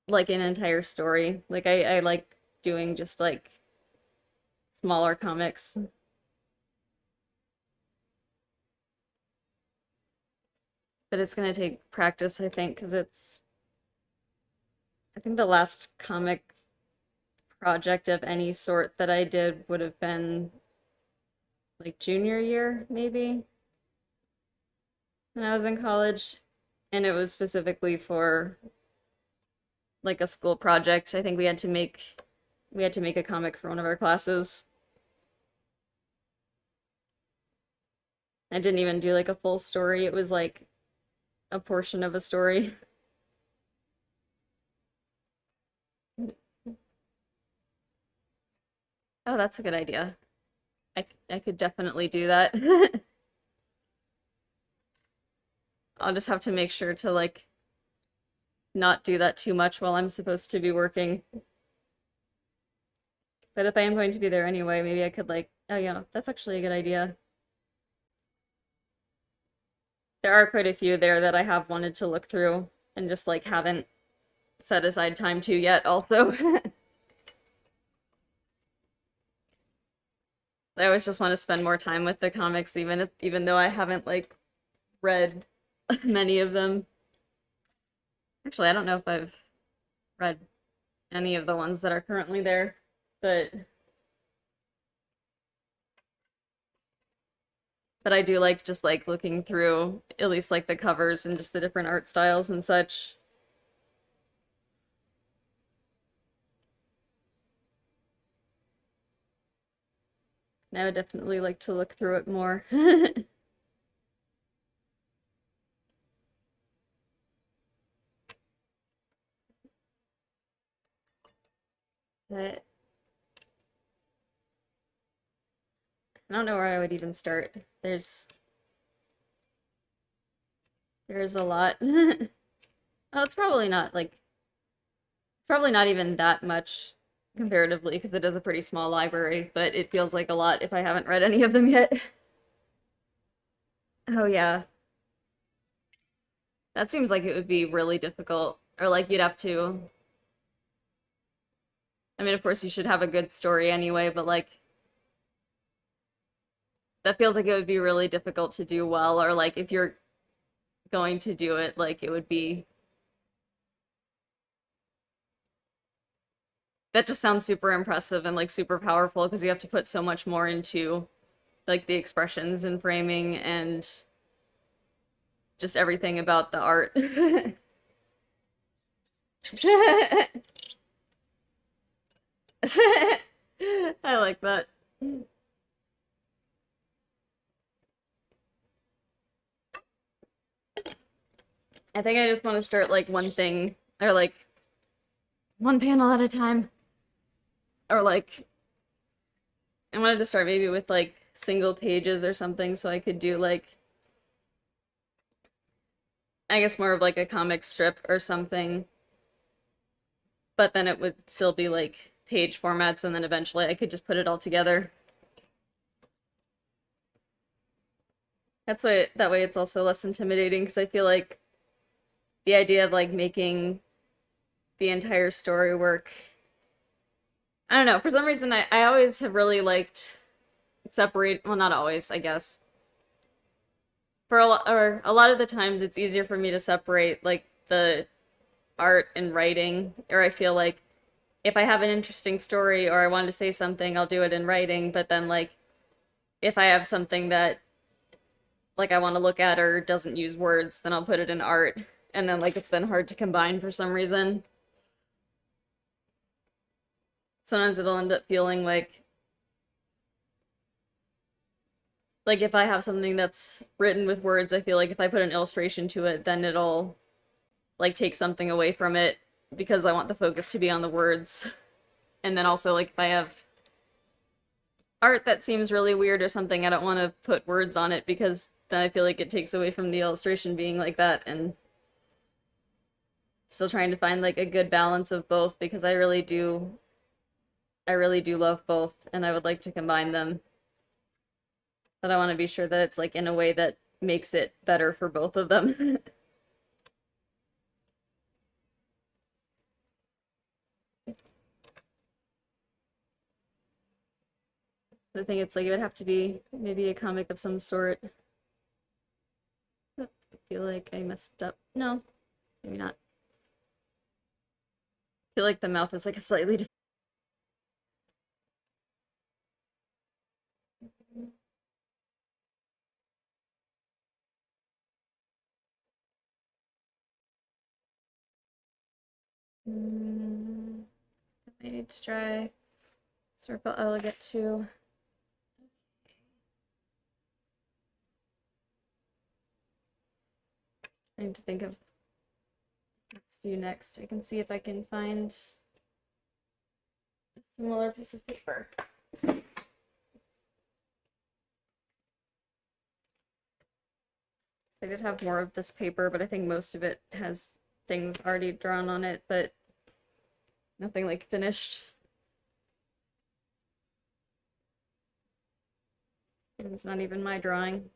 like an entire story. Like I like doing just like smaller comics. But it's gonna take practice, I think, because I think the last comic project of any sort that I did would have been like junior year, maybe, when I was in college. And it was specifically for like a school project. I think we had to make a comic for one of our classes. I didn't even do like a full story. It was like a portion of a story. Oh, that's a good idea. I could definitely do that. I'll just have to make sure to like not do that too much while I'm supposed to be working. But if I am going to be there anyway, maybe I could like, oh yeah, that's actually a good idea. There are quite a few there that I have wanted to look through and just like haven't set aside time to yet also. I always just want to spend more time with the comics even though I haven't like read many of them. Actually, I don't know if I've read any of the ones that are currently there, but I do like just like looking through at least like the covers and just the different art styles and such. And I would definitely like to look through it more. But I don't know where I would even start. There's a lot. Oh, it's probably not even that much comparatively because it is a pretty small library, but it feels like a lot if I haven't read any of them yet. Oh yeah. That seems like it would be really difficult. Or like you'd have to I mean, of course, you should have a good story anyway, but like, that feels like it would be really difficult to do well, or like, if you're going to do it, like, it would be. That just sounds super impressive and like super powerful because you have to put so much more into like the expressions and framing and just everything about the art. I like that. I think I just want to start like one thing or like one panel at a time. Or like I wanted to start maybe with like single pages or something so I could do like I guess more of like a comic strip or something. But then it would still be like page formats and then eventually I could just put it all together. That way it's also less intimidating because I feel like the idea of like making the entire story work. I don't know, for some reason I always have really liked separate, well not always, I guess. For a lot of the times it's easier for me to separate like the art and writing, or I feel like if I have an interesting story or I want to say something, I'll do it in writing, but then like if I have something that like I want to look at or doesn't use words, then I'll put it in art. And then like it's been hard to combine for some reason. Sometimes it'll end up feeling like if I have something that's written with words, I feel like if I put an illustration to it, then it'll like take something away from it because I want the focus to be on the words. And then also like if I have art that seems really weird or something, I don't want to put words on it because then I feel like it takes away from the illustration being like that, and still trying to find like a good balance of both because I really do love both and I would like to combine them. But I want to be sure that it's like in a way that makes it better for both of them. I think it's like it would have to be maybe a comic of some sort. I feel like I messed up. No, maybe not. I feel like the mouth is like a slightly different. I need to try circle elegant too. I need to think of what to do next. I can see if I can find a similar piece of paper. I did have more of this paper, but I think most of it has things already drawn on it, but nothing like finished. And it's not even my drawing.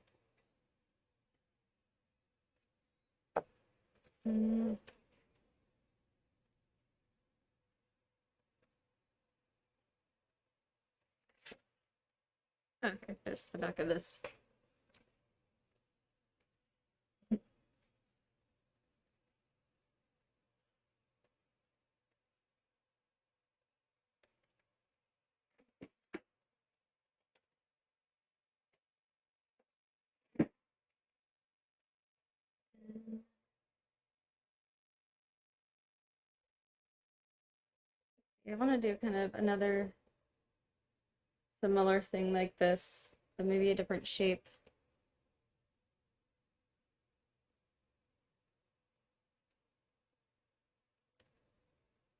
Okay, there's the back of this. I want to do kind of another similar thing like this, but maybe a different shape.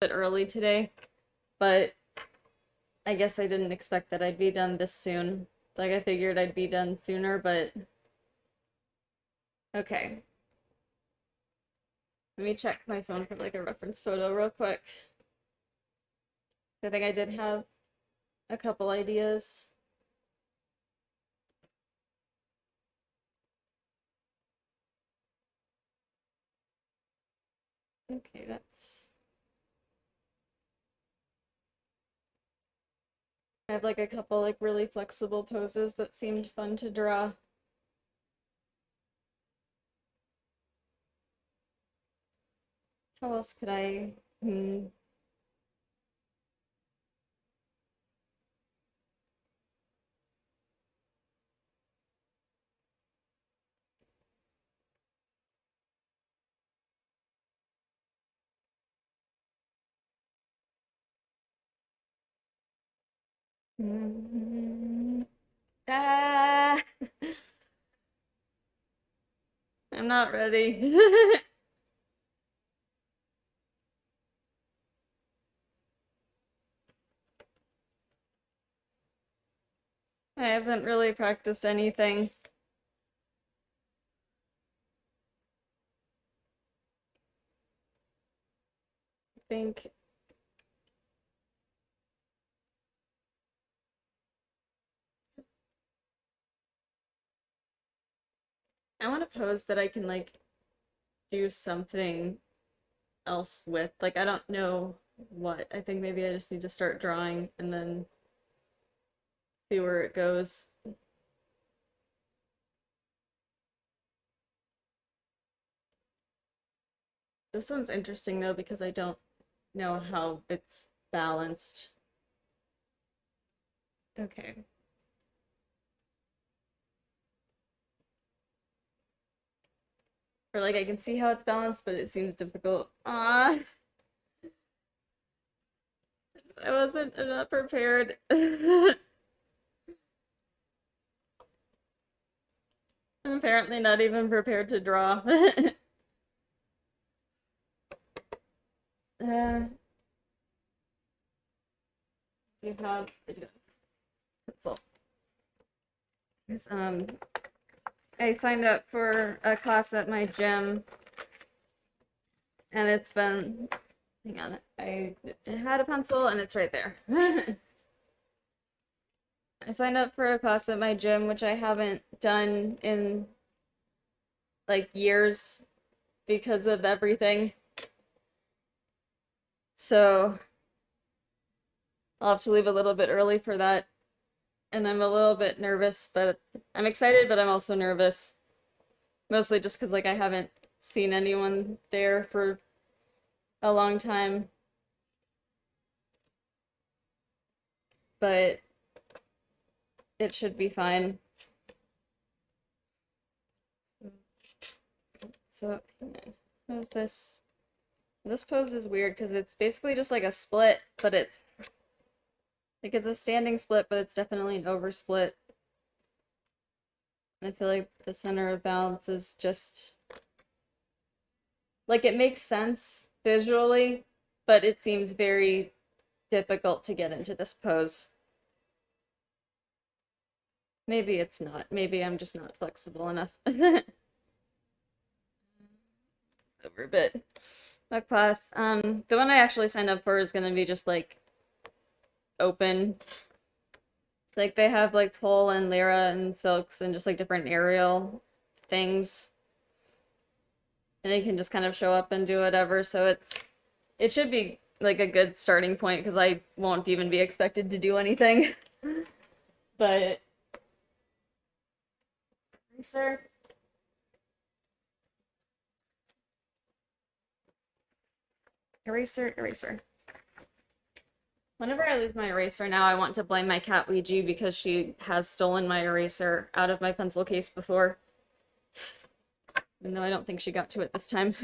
A bit early today, but I guess I didn't expect that I'd be done this soon. Like I figured I'd be done sooner, but okay. Let me check my phone for like a reference photo real quick. I think I did have a couple ideas. Okay, that's I have like a couple like really flexible poses that seemed fun to draw. How else could I? Ah, I'm not ready. I haven't really practiced anything. I think I want a pose that I can like do something else with. Like I don't know what. I think maybe I just need to start drawing and then see where it goes. This one's interesting though because I don't know how it's balanced. Okay. Or like I can see how it's balanced, but it seems difficult. Ah, I'm not prepared. I'm apparently not even prepared to draw. You have a pencil. I signed up for a class at my gym, and it's been, hang on, I had a pencil and it's right there. I signed up for a class at my gym, which I haven't done in like years because of everything. So I'll have to leave a little bit early for that. And I'm a little bit nervous, but I'm excited, but I'm also nervous. Mostly just because like I haven't seen anyone there for a long time. But it should be fine. So, how's this? This pose is weird because it's basically just like a split, but it's like it's a standing split, but it's definitely an over split. I feel like the center of balance is just like it makes sense visually, but it seems very difficult to get into this pose. Maybe it's not. Maybe I'm just not flexible enough. Over a bit. My class, the one I actually signed up for is gonna be just like open. Like they have like pole and lyra and silks and just like different aerial things. And you can just kind of show up and do whatever. So it should be like a good starting point because I won't even be expected to do anything. But sir. Eraser, eraser. Whenever I lose my eraser now, I want to blame my cat Ouija because she has stolen my eraser out of my pencil case before. Even though I don't think she got to it this time.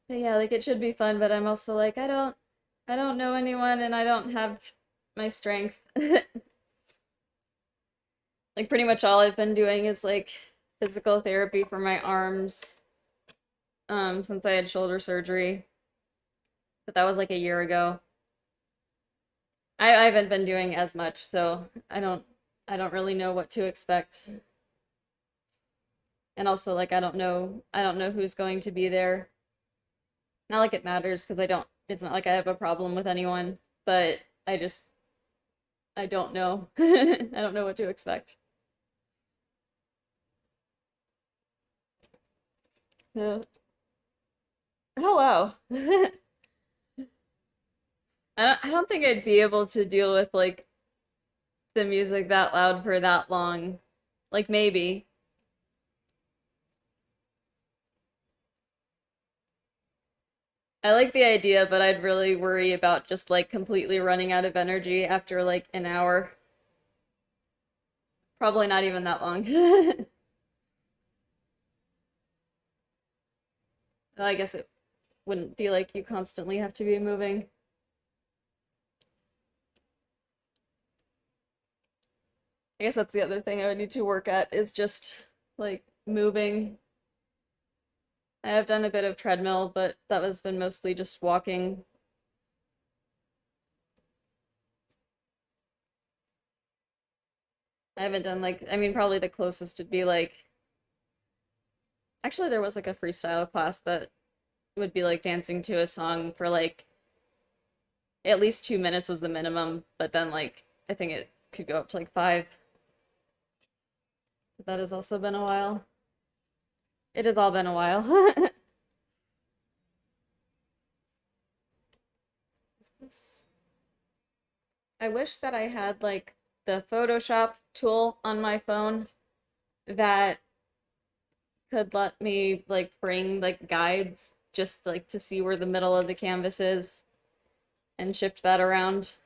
But yeah, like it should be fun, but I'm also like, I don't know anyone and I don't have my strength. Like pretty much all I've been doing is like physical therapy for my arms, since I had shoulder surgery. But that was like a year ago. I haven't been doing as much, so I don't really know what to expect. And also like I don't know who's going to be there. Not like it matters because it's not like I have a problem with anyone, but I don't know. I don't know what to expect. So, oh wow. I don't think I'd be able to deal with like the music that loud for that long. Like maybe. I like the idea, but I'd really worry about just like completely running out of energy after like an hour. Probably not even that long. Well, I guess it wouldn't be like you constantly have to be moving. I guess that's the other thing I would need to work at is just like moving. I have done a bit of treadmill, but that has been mostly just walking. I haven't done like, I mean, probably the closest would be like, actually, there was like a freestyle class that would be like dancing to a song for like at least 2 minutes was the minimum, but then like I think it could go up to like 5. But that has also been a while. It has all been a while. Is this? I wish that I had like the Photoshop tool on my phone that could let me like bring like guides just like to see where the middle of the canvas is and shift that around.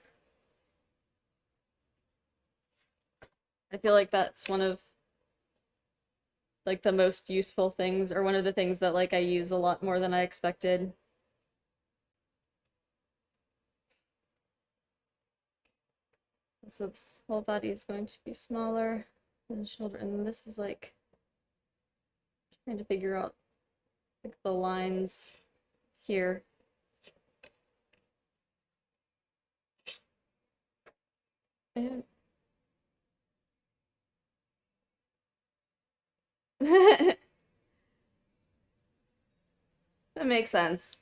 I feel like that's one of like the most useful things, or one of the things that like I use a lot more than I expected. So this whole body is going to be smaller than the shoulder, and this is like trying to figure out like the lines here. And that makes sense.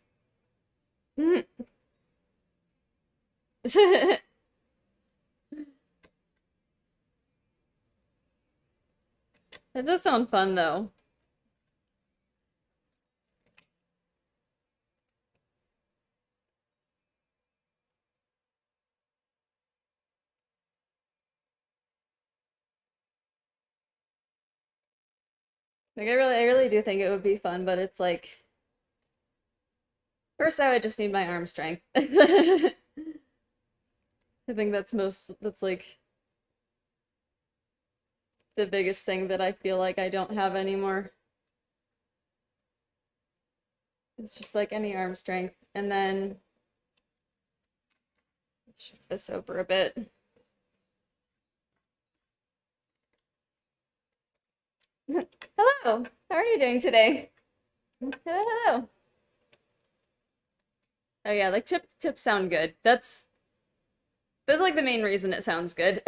That does sound fun though. Like I really do think it would be fun, but it's like first I would just need my arm strength. I think that's like the biggest thing that I feel like I don't have anymore. It's just like any arm strength. And then shift this over a bit. Hello, how are you doing today? Hello, hello. Oh yeah, like tips sound good. That's like the main reason it sounds good.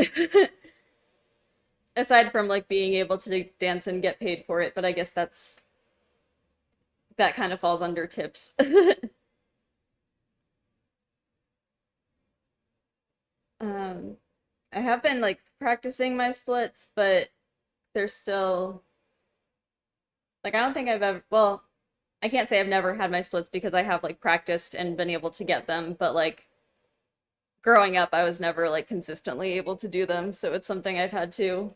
Aside from like being able to dance and get paid for it, but I guess that kind of falls under tips. Um, I have been like practicing my splits, but they're still like I don't think I've ever, well, I can't say I've never had my splits because I have like practiced and been able to get them, but like growing up I was never like consistently able to do them, so it's something I've had to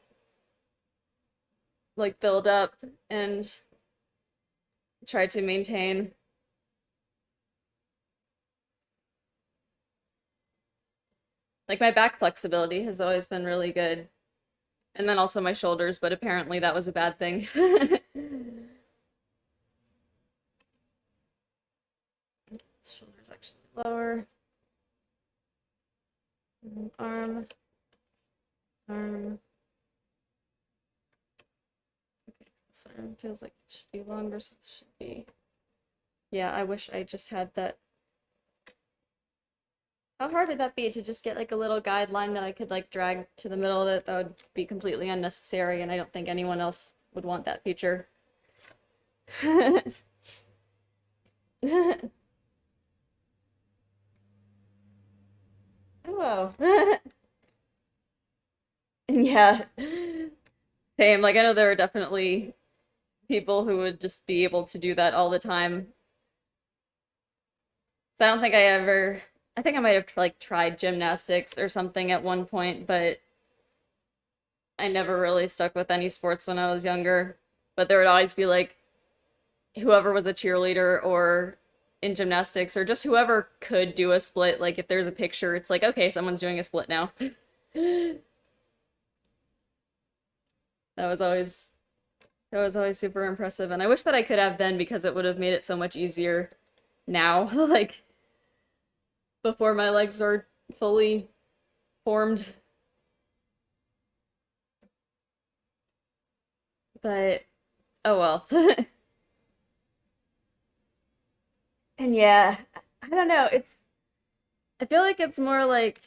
like build up and try to maintain. Like my back flexibility has always been really good. And then also my shoulders, but apparently that was a bad thing. Shoulders actually lower. Arm. Arm. Okay, this arm feels like it should be longer, so it should be. Yeah, I wish I just had that. How hard would that be to just get like a little guideline that I could like drag to the middle of it? That would be completely unnecessary, and I don't think anyone else would want that feature. Hello. Yeah. Same. Like I know there are definitely people who would just be able to do that all the time. So I don't think I ever I think I might have like tried gymnastics or something at one point, but I never really stuck with any sports when I was younger. But there would always be like whoever was a cheerleader or in gymnastics or just whoever could do a split. Like if there's a picture, it's like, okay, someone's doing a split now. That was always that was always super impressive. And I wish that I could have then because it would have made it so much easier now. Like before my legs are fully formed. But oh well. And yeah, I don't know. I feel like it's more like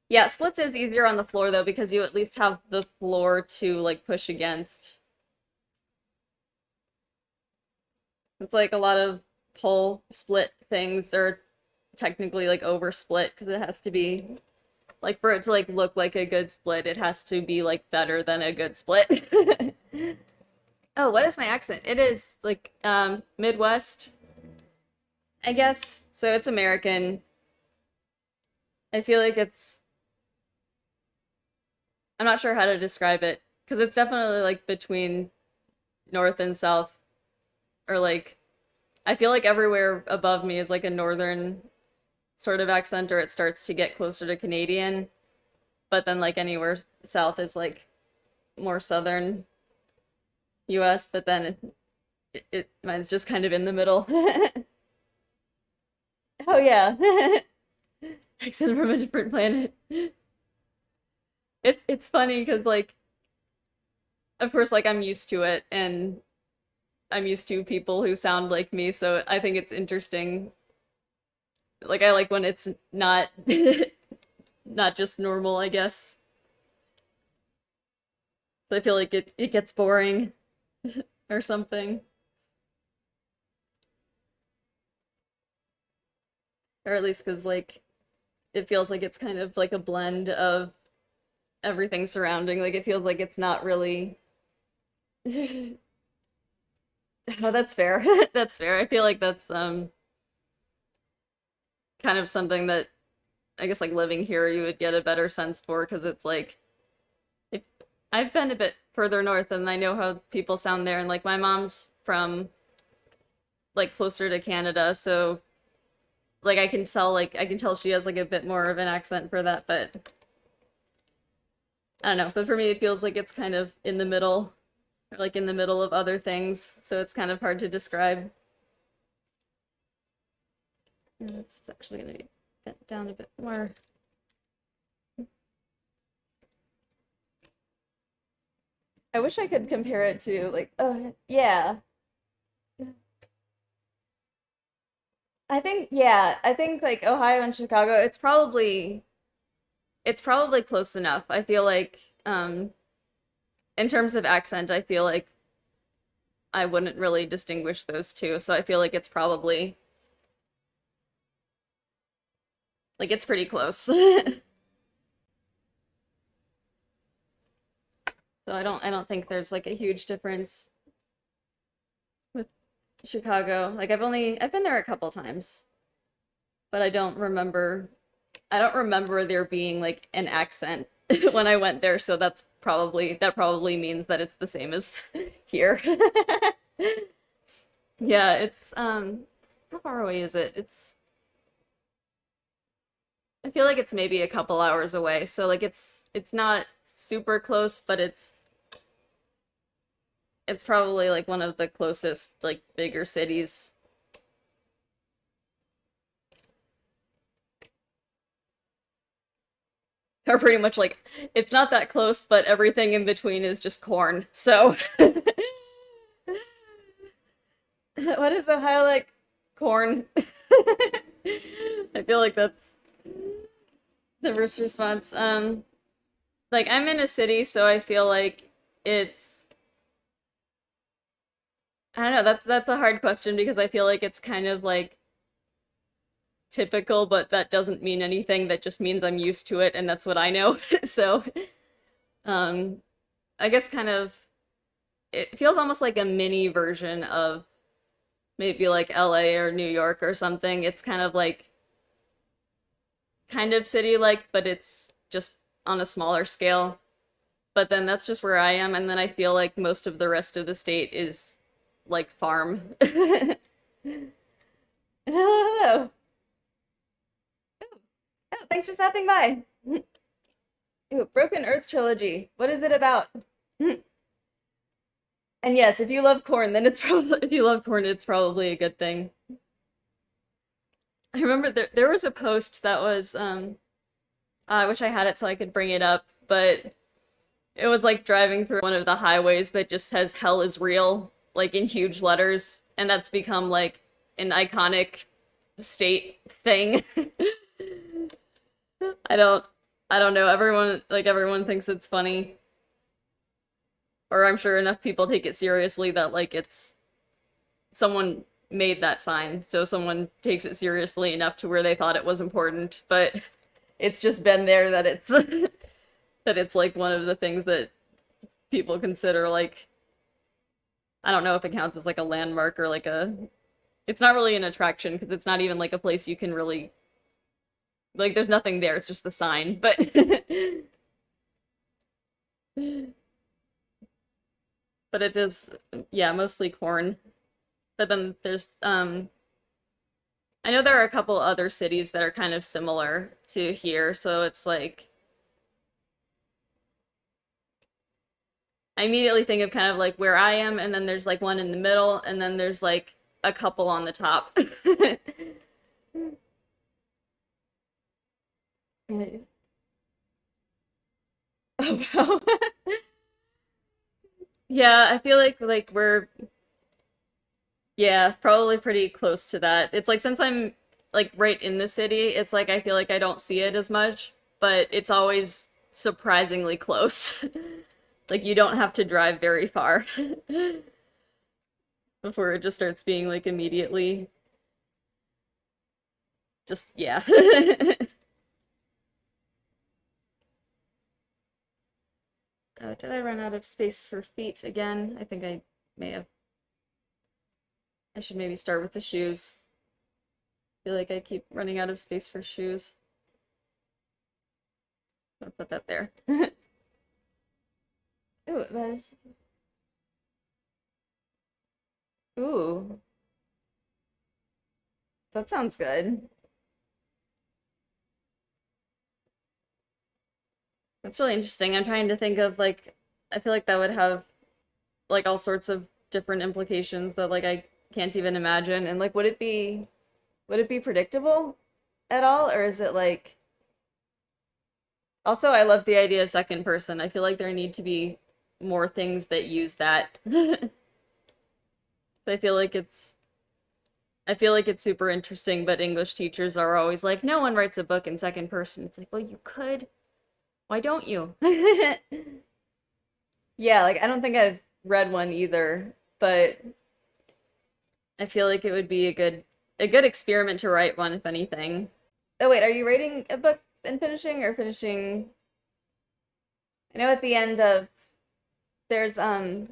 yeah, splits is easier on the floor though because you at least have the floor to like push against. It's like a lot of pole split things are technically like over split because it has to be like for it to like look like a good split, it has to be like better than a good split. Oh, what is my accent? It is like Midwest, I guess. So it's American. I feel like I'm not sure how to describe it because it's definitely like between north and south or like I feel like everywhere above me is like a northern sort of accent or it starts to get closer to Canadian, but then like anywhere south is like more southern US, but then mine's just kind of in the middle. Oh yeah. Accent from a different planet. It's funny because like of course like I'm used to it and I'm used to people who sound like me, so I think it's interesting. Like I like when it's not not just normal, I guess. So I feel like it gets boring or something. Or at least because like it feels like it's kind of like a blend of everything surrounding. Like it feels like it's not really Oh, that's fair. That's fair. I feel like that's kind of something that I guess like living here you would get a better sense for because it's like if I've been a bit further north and I know how people sound there and like my mom's from like closer to Canada, so like I can tell she has like a bit more of an accent for that, but I don't know. But for me it feels like it's kind of in the middle or like in the middle of other things, so it's kind of hard to describe. This is actually gonna be bent down a bit more. I wish I could compare it to like, oh yeah. I think like Ohio and Chicago, it's probably close enough. I feel like in terms of accent, I feel like I wouldn't really distinguish those two. So I feel like it's probably like it's pretty close. So I don't think there's like a huge difference with Chicago. Like I've been there a couple times, but I don't remember there being like an accent when I went there, so that probably means that it's the same as here. Yeah, it's how far away is it? I feel like it's maybe a couple hours away. So like it's not super close, but it's probably like one of the closest like bigger cities. Or pretty much like it's not that close, but everything in between is just corn. So what is Ohio like? Corn. I feel like that's the first response. Like I'm in a city, so I feel like it's I don't know, that's a hard question because I feel like it's kind of like typical, but that doesn't mean anything. That just means I'm used to it and that's what I know. So, um I guess kind of it feels almost like a mini version of maybe like LA or New York or something. It's kind of like kind of city-like, but it's just on a smaller scale. But then that's just where I am, and then I feel like most of the rest of the state is like farm. Hello. Oh, thanks for stopping by. Ooh, Broken Earth trilogy. What is it about? And yes, if you love corn, then it's probably if you love corn, it's probably a good thing. I remember there was a post that was I wish I had it so I could bring it up, but it was like driving through one of the highways that just says "Hell is real" like in huge letters, and that's become like an iconic state thing. I don't I don't know. Everyone thinks it's funny. Or I'm sure enough people take it seriously that like it's someone made that sign, so someone takes it seriously enough to where they thought it was important, but it's just been there that it's that it's like one of the things that people consider like I don't know if it counts as like a landmark or like a it's not really an attraction because it's not even like a place you can really like there's nothing there, it's just the sign, but but it is yeah, mostly corn. But then there's I know there are a couple other cities that are kind of similar to here, so it's like I immediately think of kind of like where I am, and then there's like one in the middle, and then there's like a couple on the top. Oh, wow. Yeah, I feel like we're yeah, probably pretty close to that. It's like since I'm like right in the city, it's like I feel like I don't see it as much, but it's always surprisingly close. Like you don't have to drive very far before it just starts being like immediately just yeah. Did I run out of space for feet again? I think I may have. I should maybe start with the shoes. I feel like I keep running out of space for shoes. I'm gonna put that there. Ooh, there's. Ooh, that sounds good. That's really interesting. I'm trying to think of like, I feel like that would have like all sorts of different implications that like I can't even imagine. And like, would it be predictable at all? Or is it like, also, I love the idea of second person. I feel like there need to be more things that use that. I feel like I feel like it's super interesting, but English teachers are always like, no one writes a book in second person. It's like, well, you could. Why don't you? Yeah, like I don't think I've read one either, but I feel like it would be a good experiment to write one if anything. Oh wait, are you writing a book and finishing or finishing? I know at the end of there's I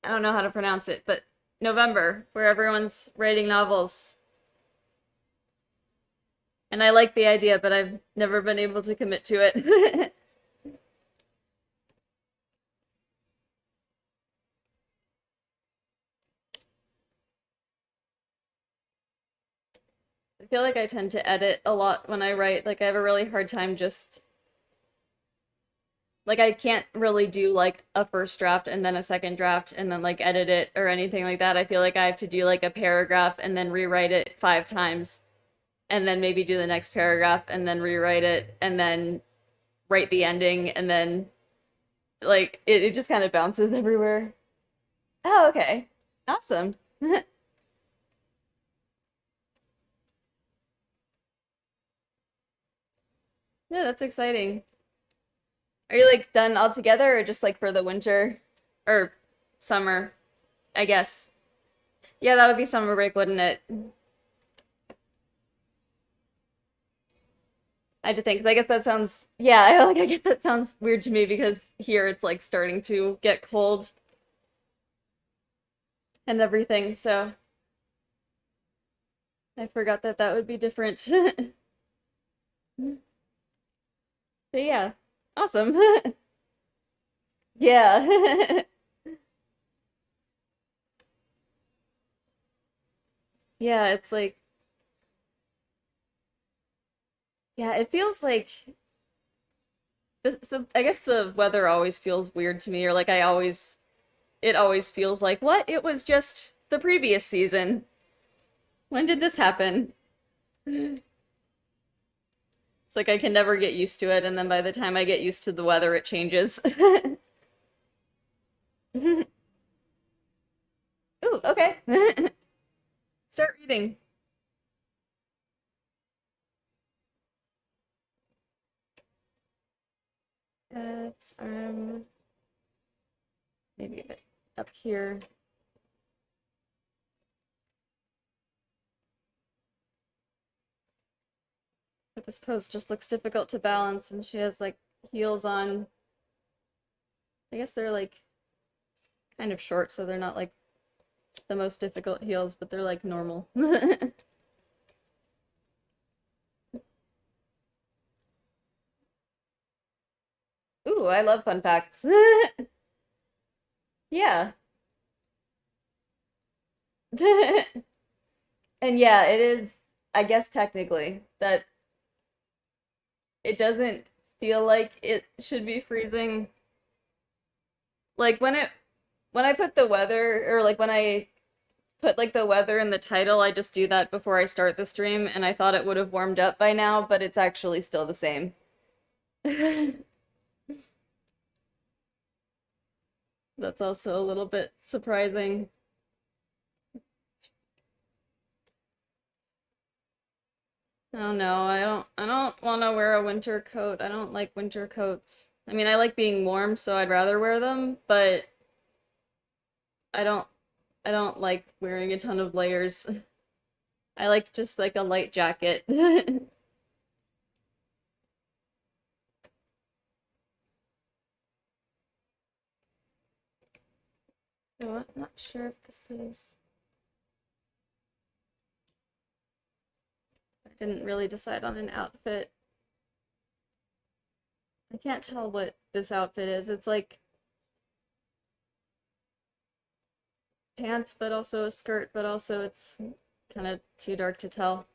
don't know how to pronounce it, but November, where everyone's writing novels. And I like the idea, but I've never been able to commit to it. I feel like I tend to edit a lot when I write. Like I have a really hard time just like I can't really do like a first draft and then a second draft and then like edit it or anything like that. I feel like I have to do like a paragraph and then rewrite it 5 times and then maybe do the next paragraph and then rewrite it and then write the ending and then like it just kind of bounces everywhere. Oh, okay. Awesome. Yeah, that's exciting. Are you like done altogether or just like for the winter or summer, I guess? Yeah, that would be summer break, wouldn't it? I had to think, 'cause I guess that sounds, yeah, I guess that sounds weird to me because here it's like starting to get cold. and everything, so I forgot that that would be different. But yeah, awesome. Yeah. Yeah, it's like, yeah, it feels like this, so I guess the weather always feels weird to me, or like it always feels like, what? It was just the previous season. When did this happen? It's like I can never get used to it, and then by the time I get used to the weather, it changes. Ooh, okay. Start reading. It's maybe a bit up here. But this pose just looks difficult to balance, and she has like heels on. I guess they're like kind of short, so they're not like the most difficult heels, but they're like normal. Ooh, I love fun facts. Yeah. And yeah, it is, I guess technically, that it doesn't feel like it should be freezing. Like when I put the weather, or like when I put like the weather in the title, I just do that before I start the stream, and I thought it would have warmed up by now, but it's actually still the same. That's also a little bit surprising. Oh no, I don't want to wear a winter coat. I don't like winter coats. I mean, I like being warm, so I'd rather wear them, but I don't I don't like wearing a ton of layers. I like just like a light jacket. So I'm not sure if this is. I didn't really decide on an outfit. I can't tell what this outfit is. It's like pants, but also a skirt, but also it's kind of too dark to tell.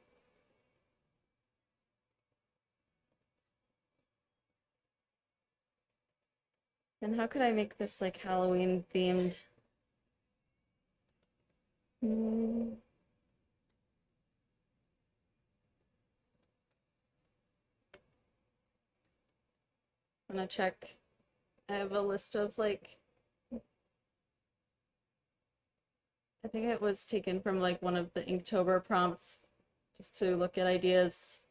And how could I make this like Halloween themed? Hmm. I'm gonna check. I have a list of like, I think it was taken from like one of the Inktober prompts just to look at ideas.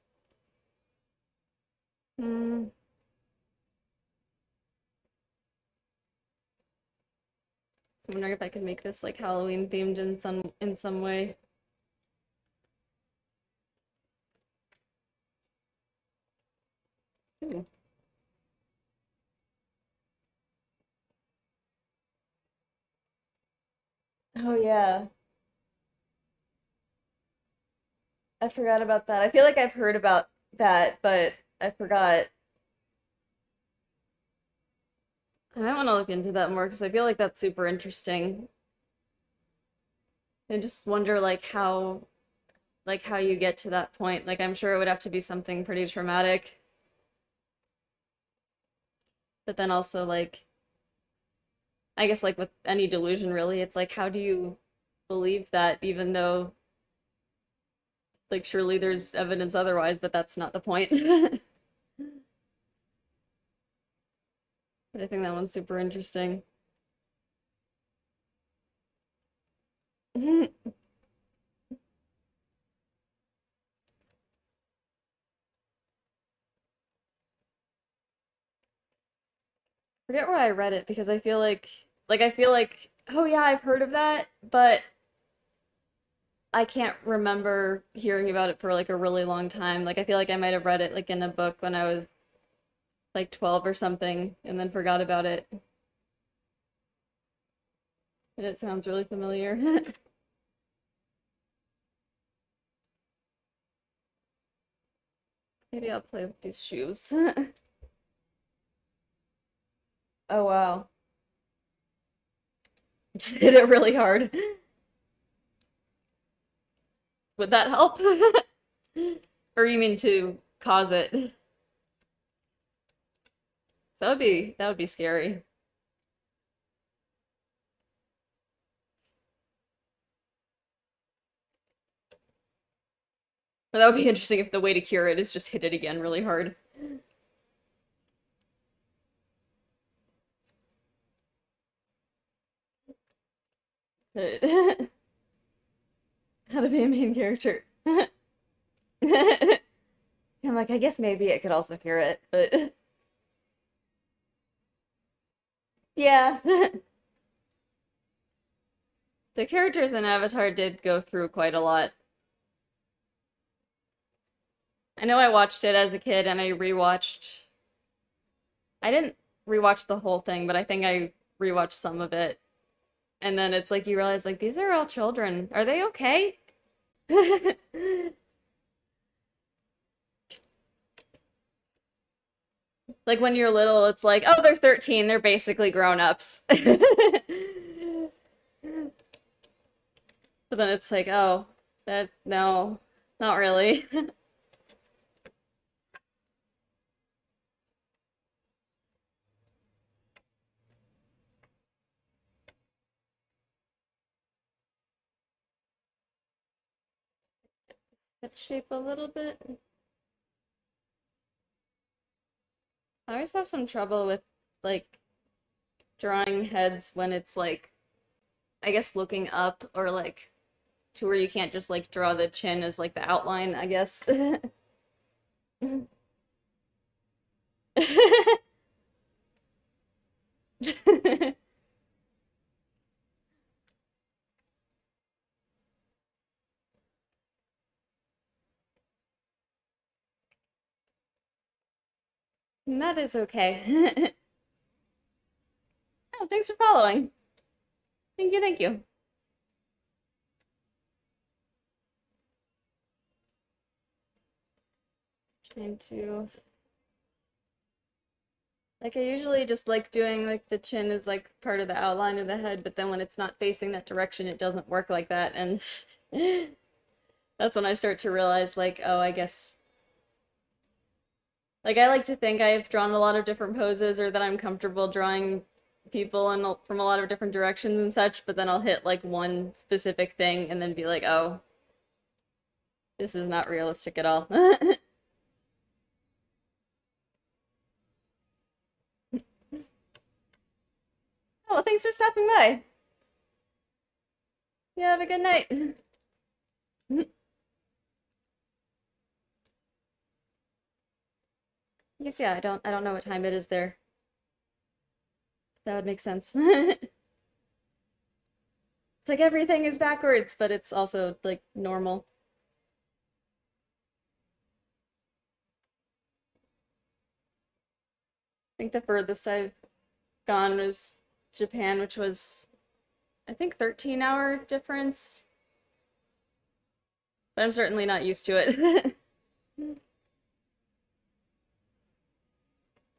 Hmm. So I'm wondering if I could make this like Halloween themed in some way. Ooh. Oh yeah. I forgot about that. I feel like I've heard about that, but I forgot. I might want to look into that more because I feel like that's super interesting. I just wonder like how you get to that point. Like I'm sure it would have to be something pretty traumatic. But then also like I guess like with any delusion really, it's like how do you believe that even though like surely there's evidence otherwise, but that's not the point. But I think that one's super interesting. Forget where I read it because I feel like oh yeah, I've heard of that, but I can't remember hearing about it for like a really long time. Like I feel like I might have read it like in a book when I was like 12 or something and then forgot about it. And it sounds really familiar. Maybe I'll play with these shoes. Oh wow. Just hit it really hard. Would that help? Or you mean to cause it? So that would be scary. But that would be interesting if the way to cure it is just hit it again really hard. How to be a main character. I'm like, I guess maybe it could also cure it, but yeah. The characters in Avatar did go through quite a lot. I know I watched it as a kid and I rewatched. I didn't rewatch the whole thing, but I think I rewatched some of it. And then it's like you realize, like, these are all children. Are they okay? Like when you're little, it's like, oh, they're 13, they're basically grown-ups. But then it's like, oh, no, not really. That shape a little bit. I always have some trouble with, like, drawing heads when it's, like, I guess looking up or, like, to where you can't just, like, draw the chin as, like, the outline, I guess. That is okay. Oh, thanks for following. Thank you, thank you. Trying to... Like, I usually just like doing, like, the chin is, like, part of the outline of the head, but then when it's not facing that direction, it doesn't work like that, and that's when I start to realize, like, oh, I guess... Like, I like to think I've drawn a lot of different poses, or that I'm comfortable drawing people from a lot of different directions and such, but then I'll hit, like, one specific thing and then be like, oh, this is not realistic at all. Oh, well, thanks for stopping by. Yeah, have a good night. I guess yeah, I don't know what time it is there. That would make sense. It's like everything is backwards, but it's also like normal. I think the furthest I've gone was Japan, which was I think 13-hour difference. But I'm certainly not used to it.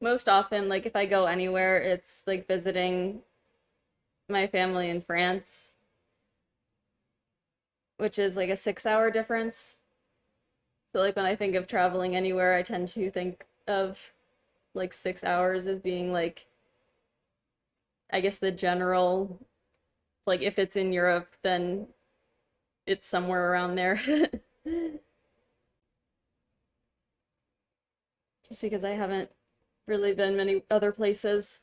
Most often, like if I go anywhere, it's like visiting my family in France, which is like a 6-hour difference. So like when I think of traveling anywhere, I tend to think of like 6 hours as being like, I guess the general, like if it's in Europe, then it's somewhere around there. Just because I haven't really been many other places.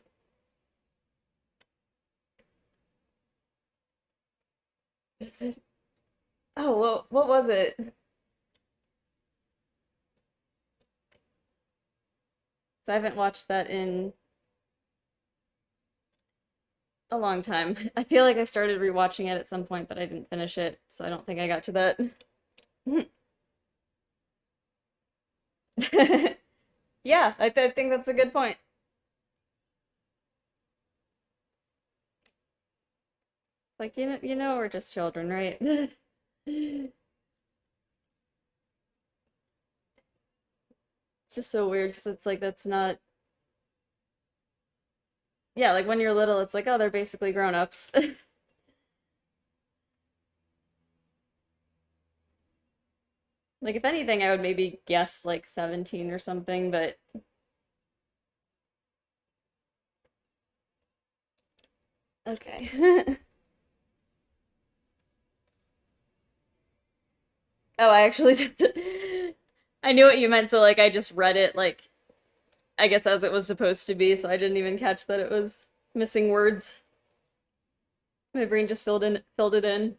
Oh, well, what was it? So I haven't watched that in a long time. I feel like I started rewatching it at some point, but I didn't finish it, so I don't think I got to that. Yeah, I think that's a good point. Like, we're just children, right? It's just so weird because it's like that's not. Yeah, like when you're little, it's like, oh, they're basically grown-ups. Like, if anything, I would maybe guess like 17 or something, but okay. Oh, I actually just I knew what you meant, so like I just read it like I guess as it was supposed to be, so I didn't even catch that it was missing words. My brain just filled it in.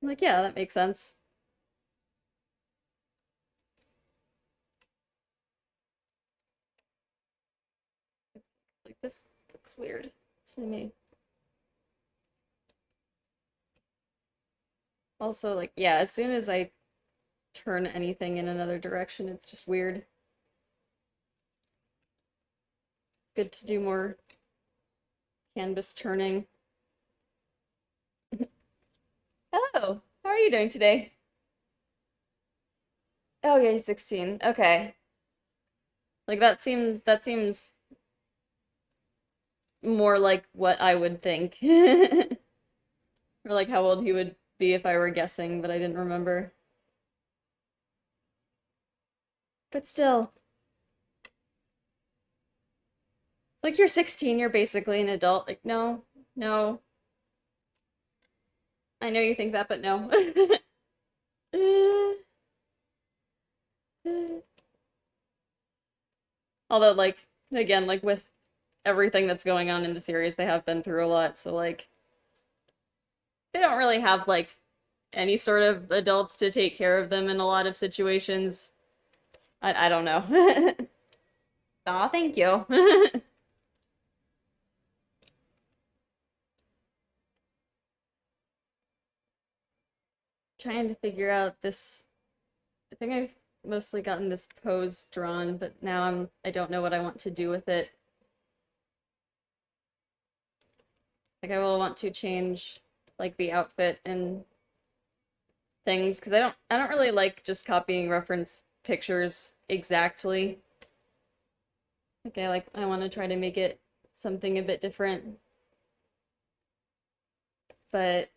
I'm like, yeah, that makes sense. Like this looks weird to me. Also, like, yeah, as soon as I turn anything in another direction, it's just weird. Good to do more canvas turning. Hello, how are you doing today? Oh yeah, he's 16. Okay. Like that seems more like what I would think. Or like how old he would be if I were guessing, but I didn't remember. But still, it's like you're 16, you're basically an adult. Like, no, no. I know you think that, but no. Although, like, again, like with everything that's going on in the series, they have been through a lot, so like they don't really have like any sort of adults to take care of them in a lot of situations. I don't know. Aw, thank you. Trying to figure out this. I think I've mostly gotten this pose drawn, but now I don't know what I want to do with it. Like I will want to change like the outfit and things because I don't really like just copying reference pictures exactly. Okay, like I want to try to make it something a bit different, but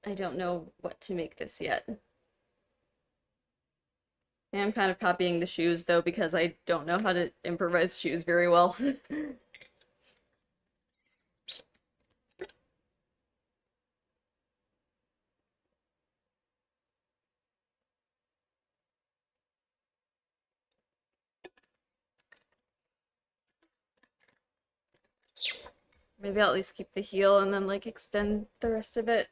I don't know what to make this yet. I am kind of copying the shoes though because I don't know how to improvise shoes very well. Maybe I'll at least keep the heel and then like extend the rest of it.